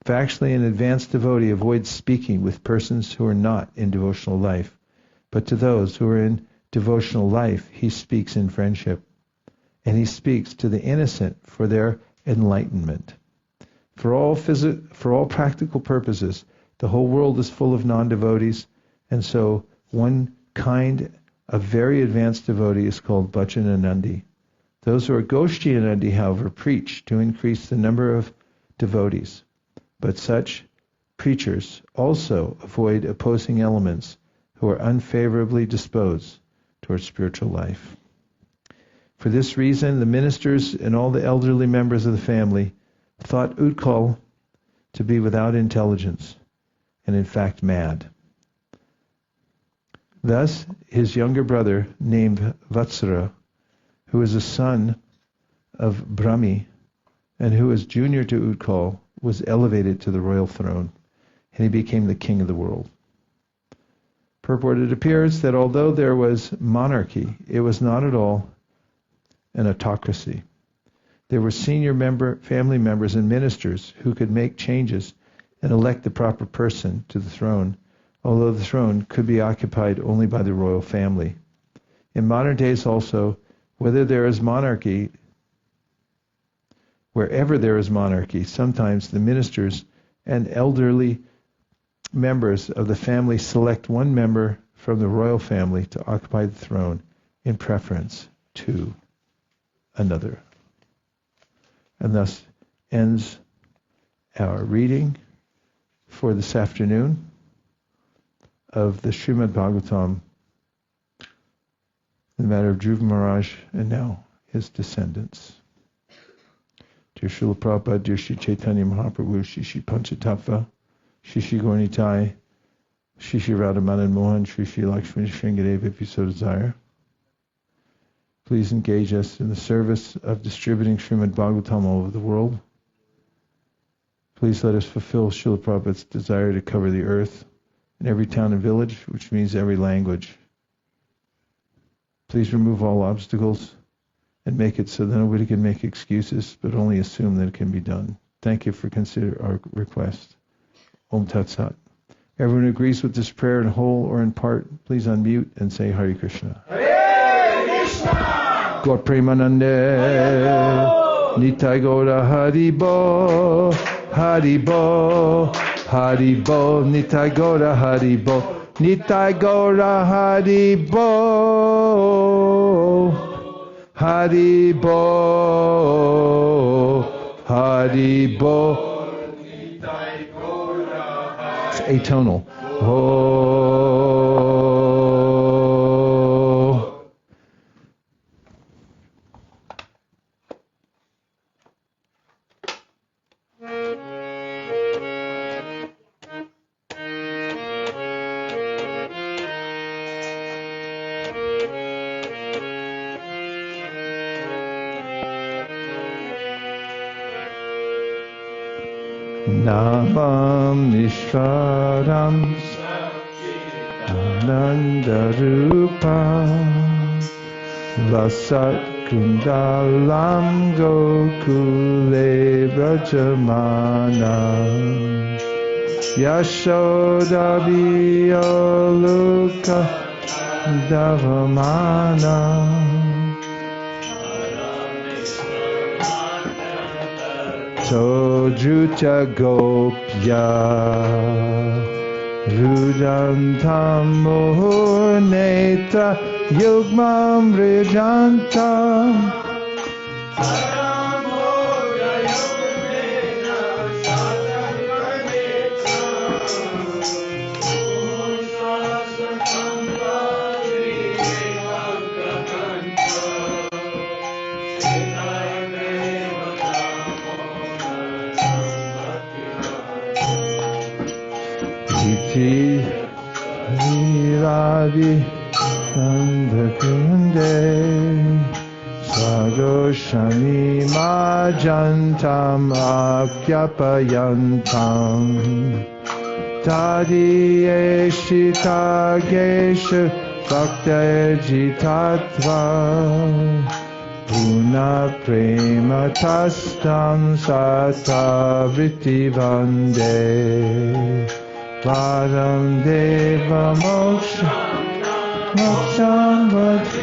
Factually, an advanced devotee avoids speaking with persons who are not in devotional life, but to those who are in devotional life, he speaks in friendship, and he speaks to the innocent for their enlightenment. For all practical purposes, the whole world is full of non-devotees, and so one kind of very advanced devotee is called Bhajananandi. Those who are Goshtianandi, however, preach to increase the number of devotees. But such preachers also avoid opposing elements who are unfavorably disposed towards spiritual life. For this reason, the ministers and all the elderly members of the family thought Utkal to be without intelligence and in fact mad. Thus, his younger brother, named Vatsara, who is a son of Brahmi and who is junior to Utkal, was elevated to the royal throne, and he became the king of the world. Purport: it appears that although there was monarchy, it was not at all an autocracy. There were senior family members and ministers who could make changes and elect the proper person to the throne, although the throne could be occupied only by the royal family. In modern days also, wherever there is monarchy, sometimes the ministers and elderly members of the family select one member from the royal family to occupy the throne in preference to another. And thus ends our reading for this afternoon of the Śrīmad-Bhāgavatam in the matter of Dhruva Mahārāja and now his descendants. Dear Śrīla Prabhupāda, dear Śrī Caitanya-Mahaprabhu, Shri Panchatattva, Shri Gauranitai, Shri Radhamanan Mohan, Shri Lakshmi Shringadeva, if you so desire. Please engage us in the service of distributing Śrīmad-Bhāgavatam all over the world. Please let us fulfill Śrīla Prabhupāda's desire to cover the earth in every town and village, which means every language. Please remove all obstacles and make it so that nobody can make excuses, but only assume that it can be done. Thank you for considering our request. Om Tat Sat. Everyone who agrees with this prayer in whole or in part, please unmute and say Hare Krishna. Hare Krishna! Gaur Premanande, Nitai Gaura Haribo, Haribo, Haribo, Nitai Gaura Haribo, Nitai Gaura Haribo, Haribo, Haribo. It's atonal. Oh. Namam Nishvaram Anandarupa Vasat Kundalam Gokule Brajamana Yashoda Viyoluka Davamana Sojruta Gopya Rudantam Mohuneta Yugmam Rijantam Radi Nandakunde Swagoshani Majantam Akyapayantam Tadi Eshita Geshu Bhaktajitatva Puna Prema Tastam Sata Vritti Vande Varam Deva Moksha Moksham Vati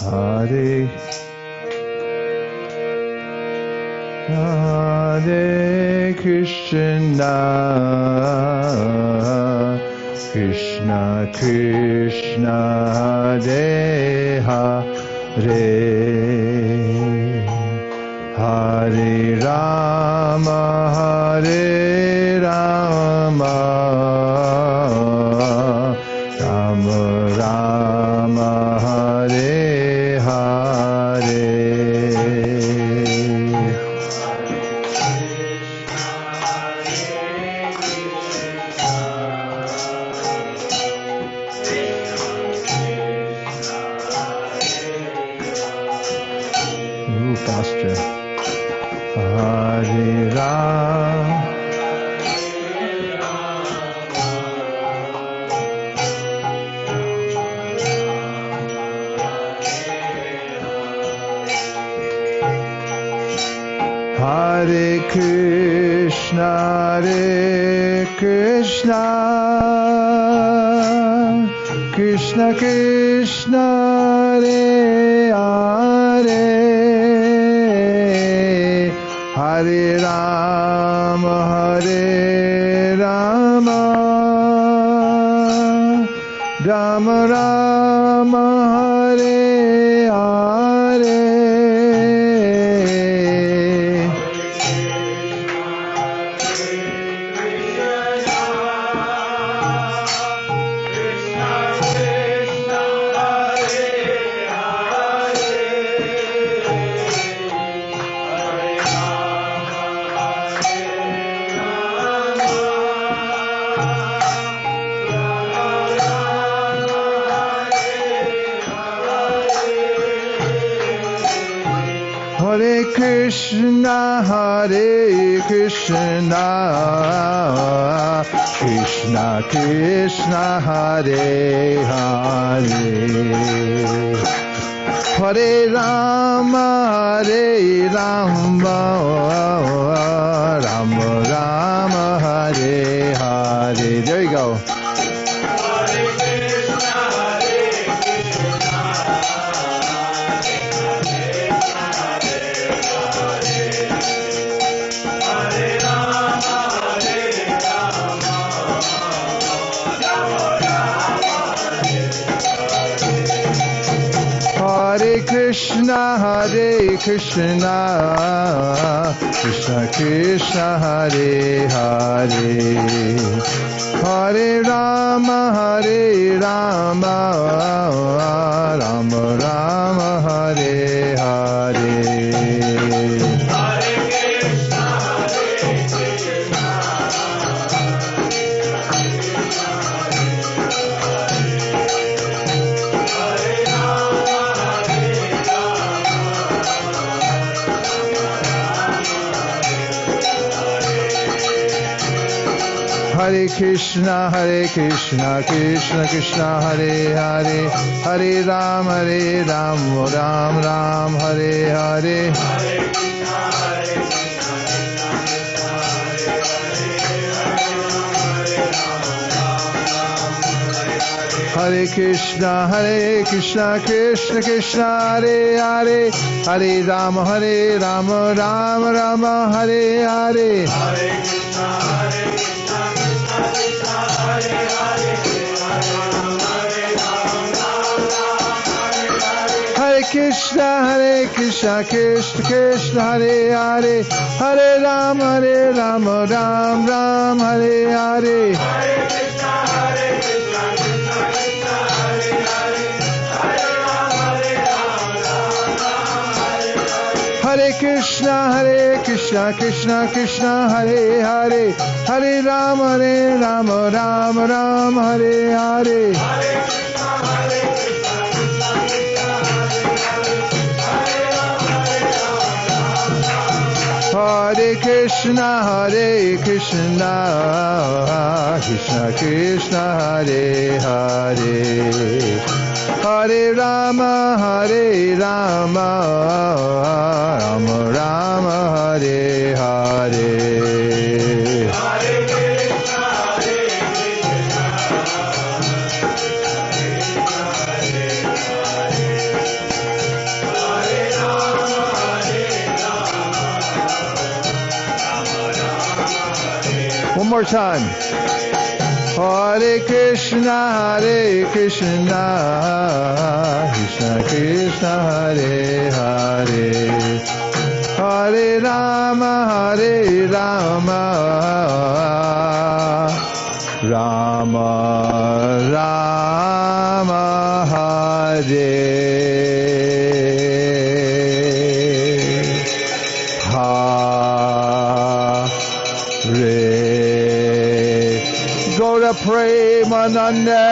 Hare Hare Krishna Krishna Krishna Hare Hare Hare Rama Hare Rama Rama Rama Hare Hare faster. Hare Rama Hare Krishna Hare Krishna Krishna Krishna Hare Hare Hare Rama Hare Rama Rama Rama Hare Hare Hare Krishna Krishna Krishna Hare Hare Hare Rama Rama Rama Hare Hare. There you go. Hare Krishna Krishna Krishna Hare Hare Hare Rama Rama Rama Hare Hare Hare Krishna Krishna Krishna Hare Hare Hare Rama Rama Hare Hare Hare Krishna, Krishna Krishna, Hare Hare, Hare Rama, Rama Rama, Hare Hare. Hare Krishna, Krishna Krishna, Hare Hare, Hare Krishna, Krishna Krishna, Hare Hare, Hare Rama, Rama Rama, Hare Hare. Hare Krishna, Krishna Krishna, Hare Hare, Hare Rama, Hare Krishna, Krishna Krishna, Hare Hare, Hare Rama, Rama Rama, Hare Hare. Hare Krishna, Krishna Krishna, Hare Hare, Hare Rama, Rama Rama, Hare Hare. One more time. Hare Krishna, Krishna Krishna, Hare Hare, Hare Rama, Rama Rama, Hare Premanande.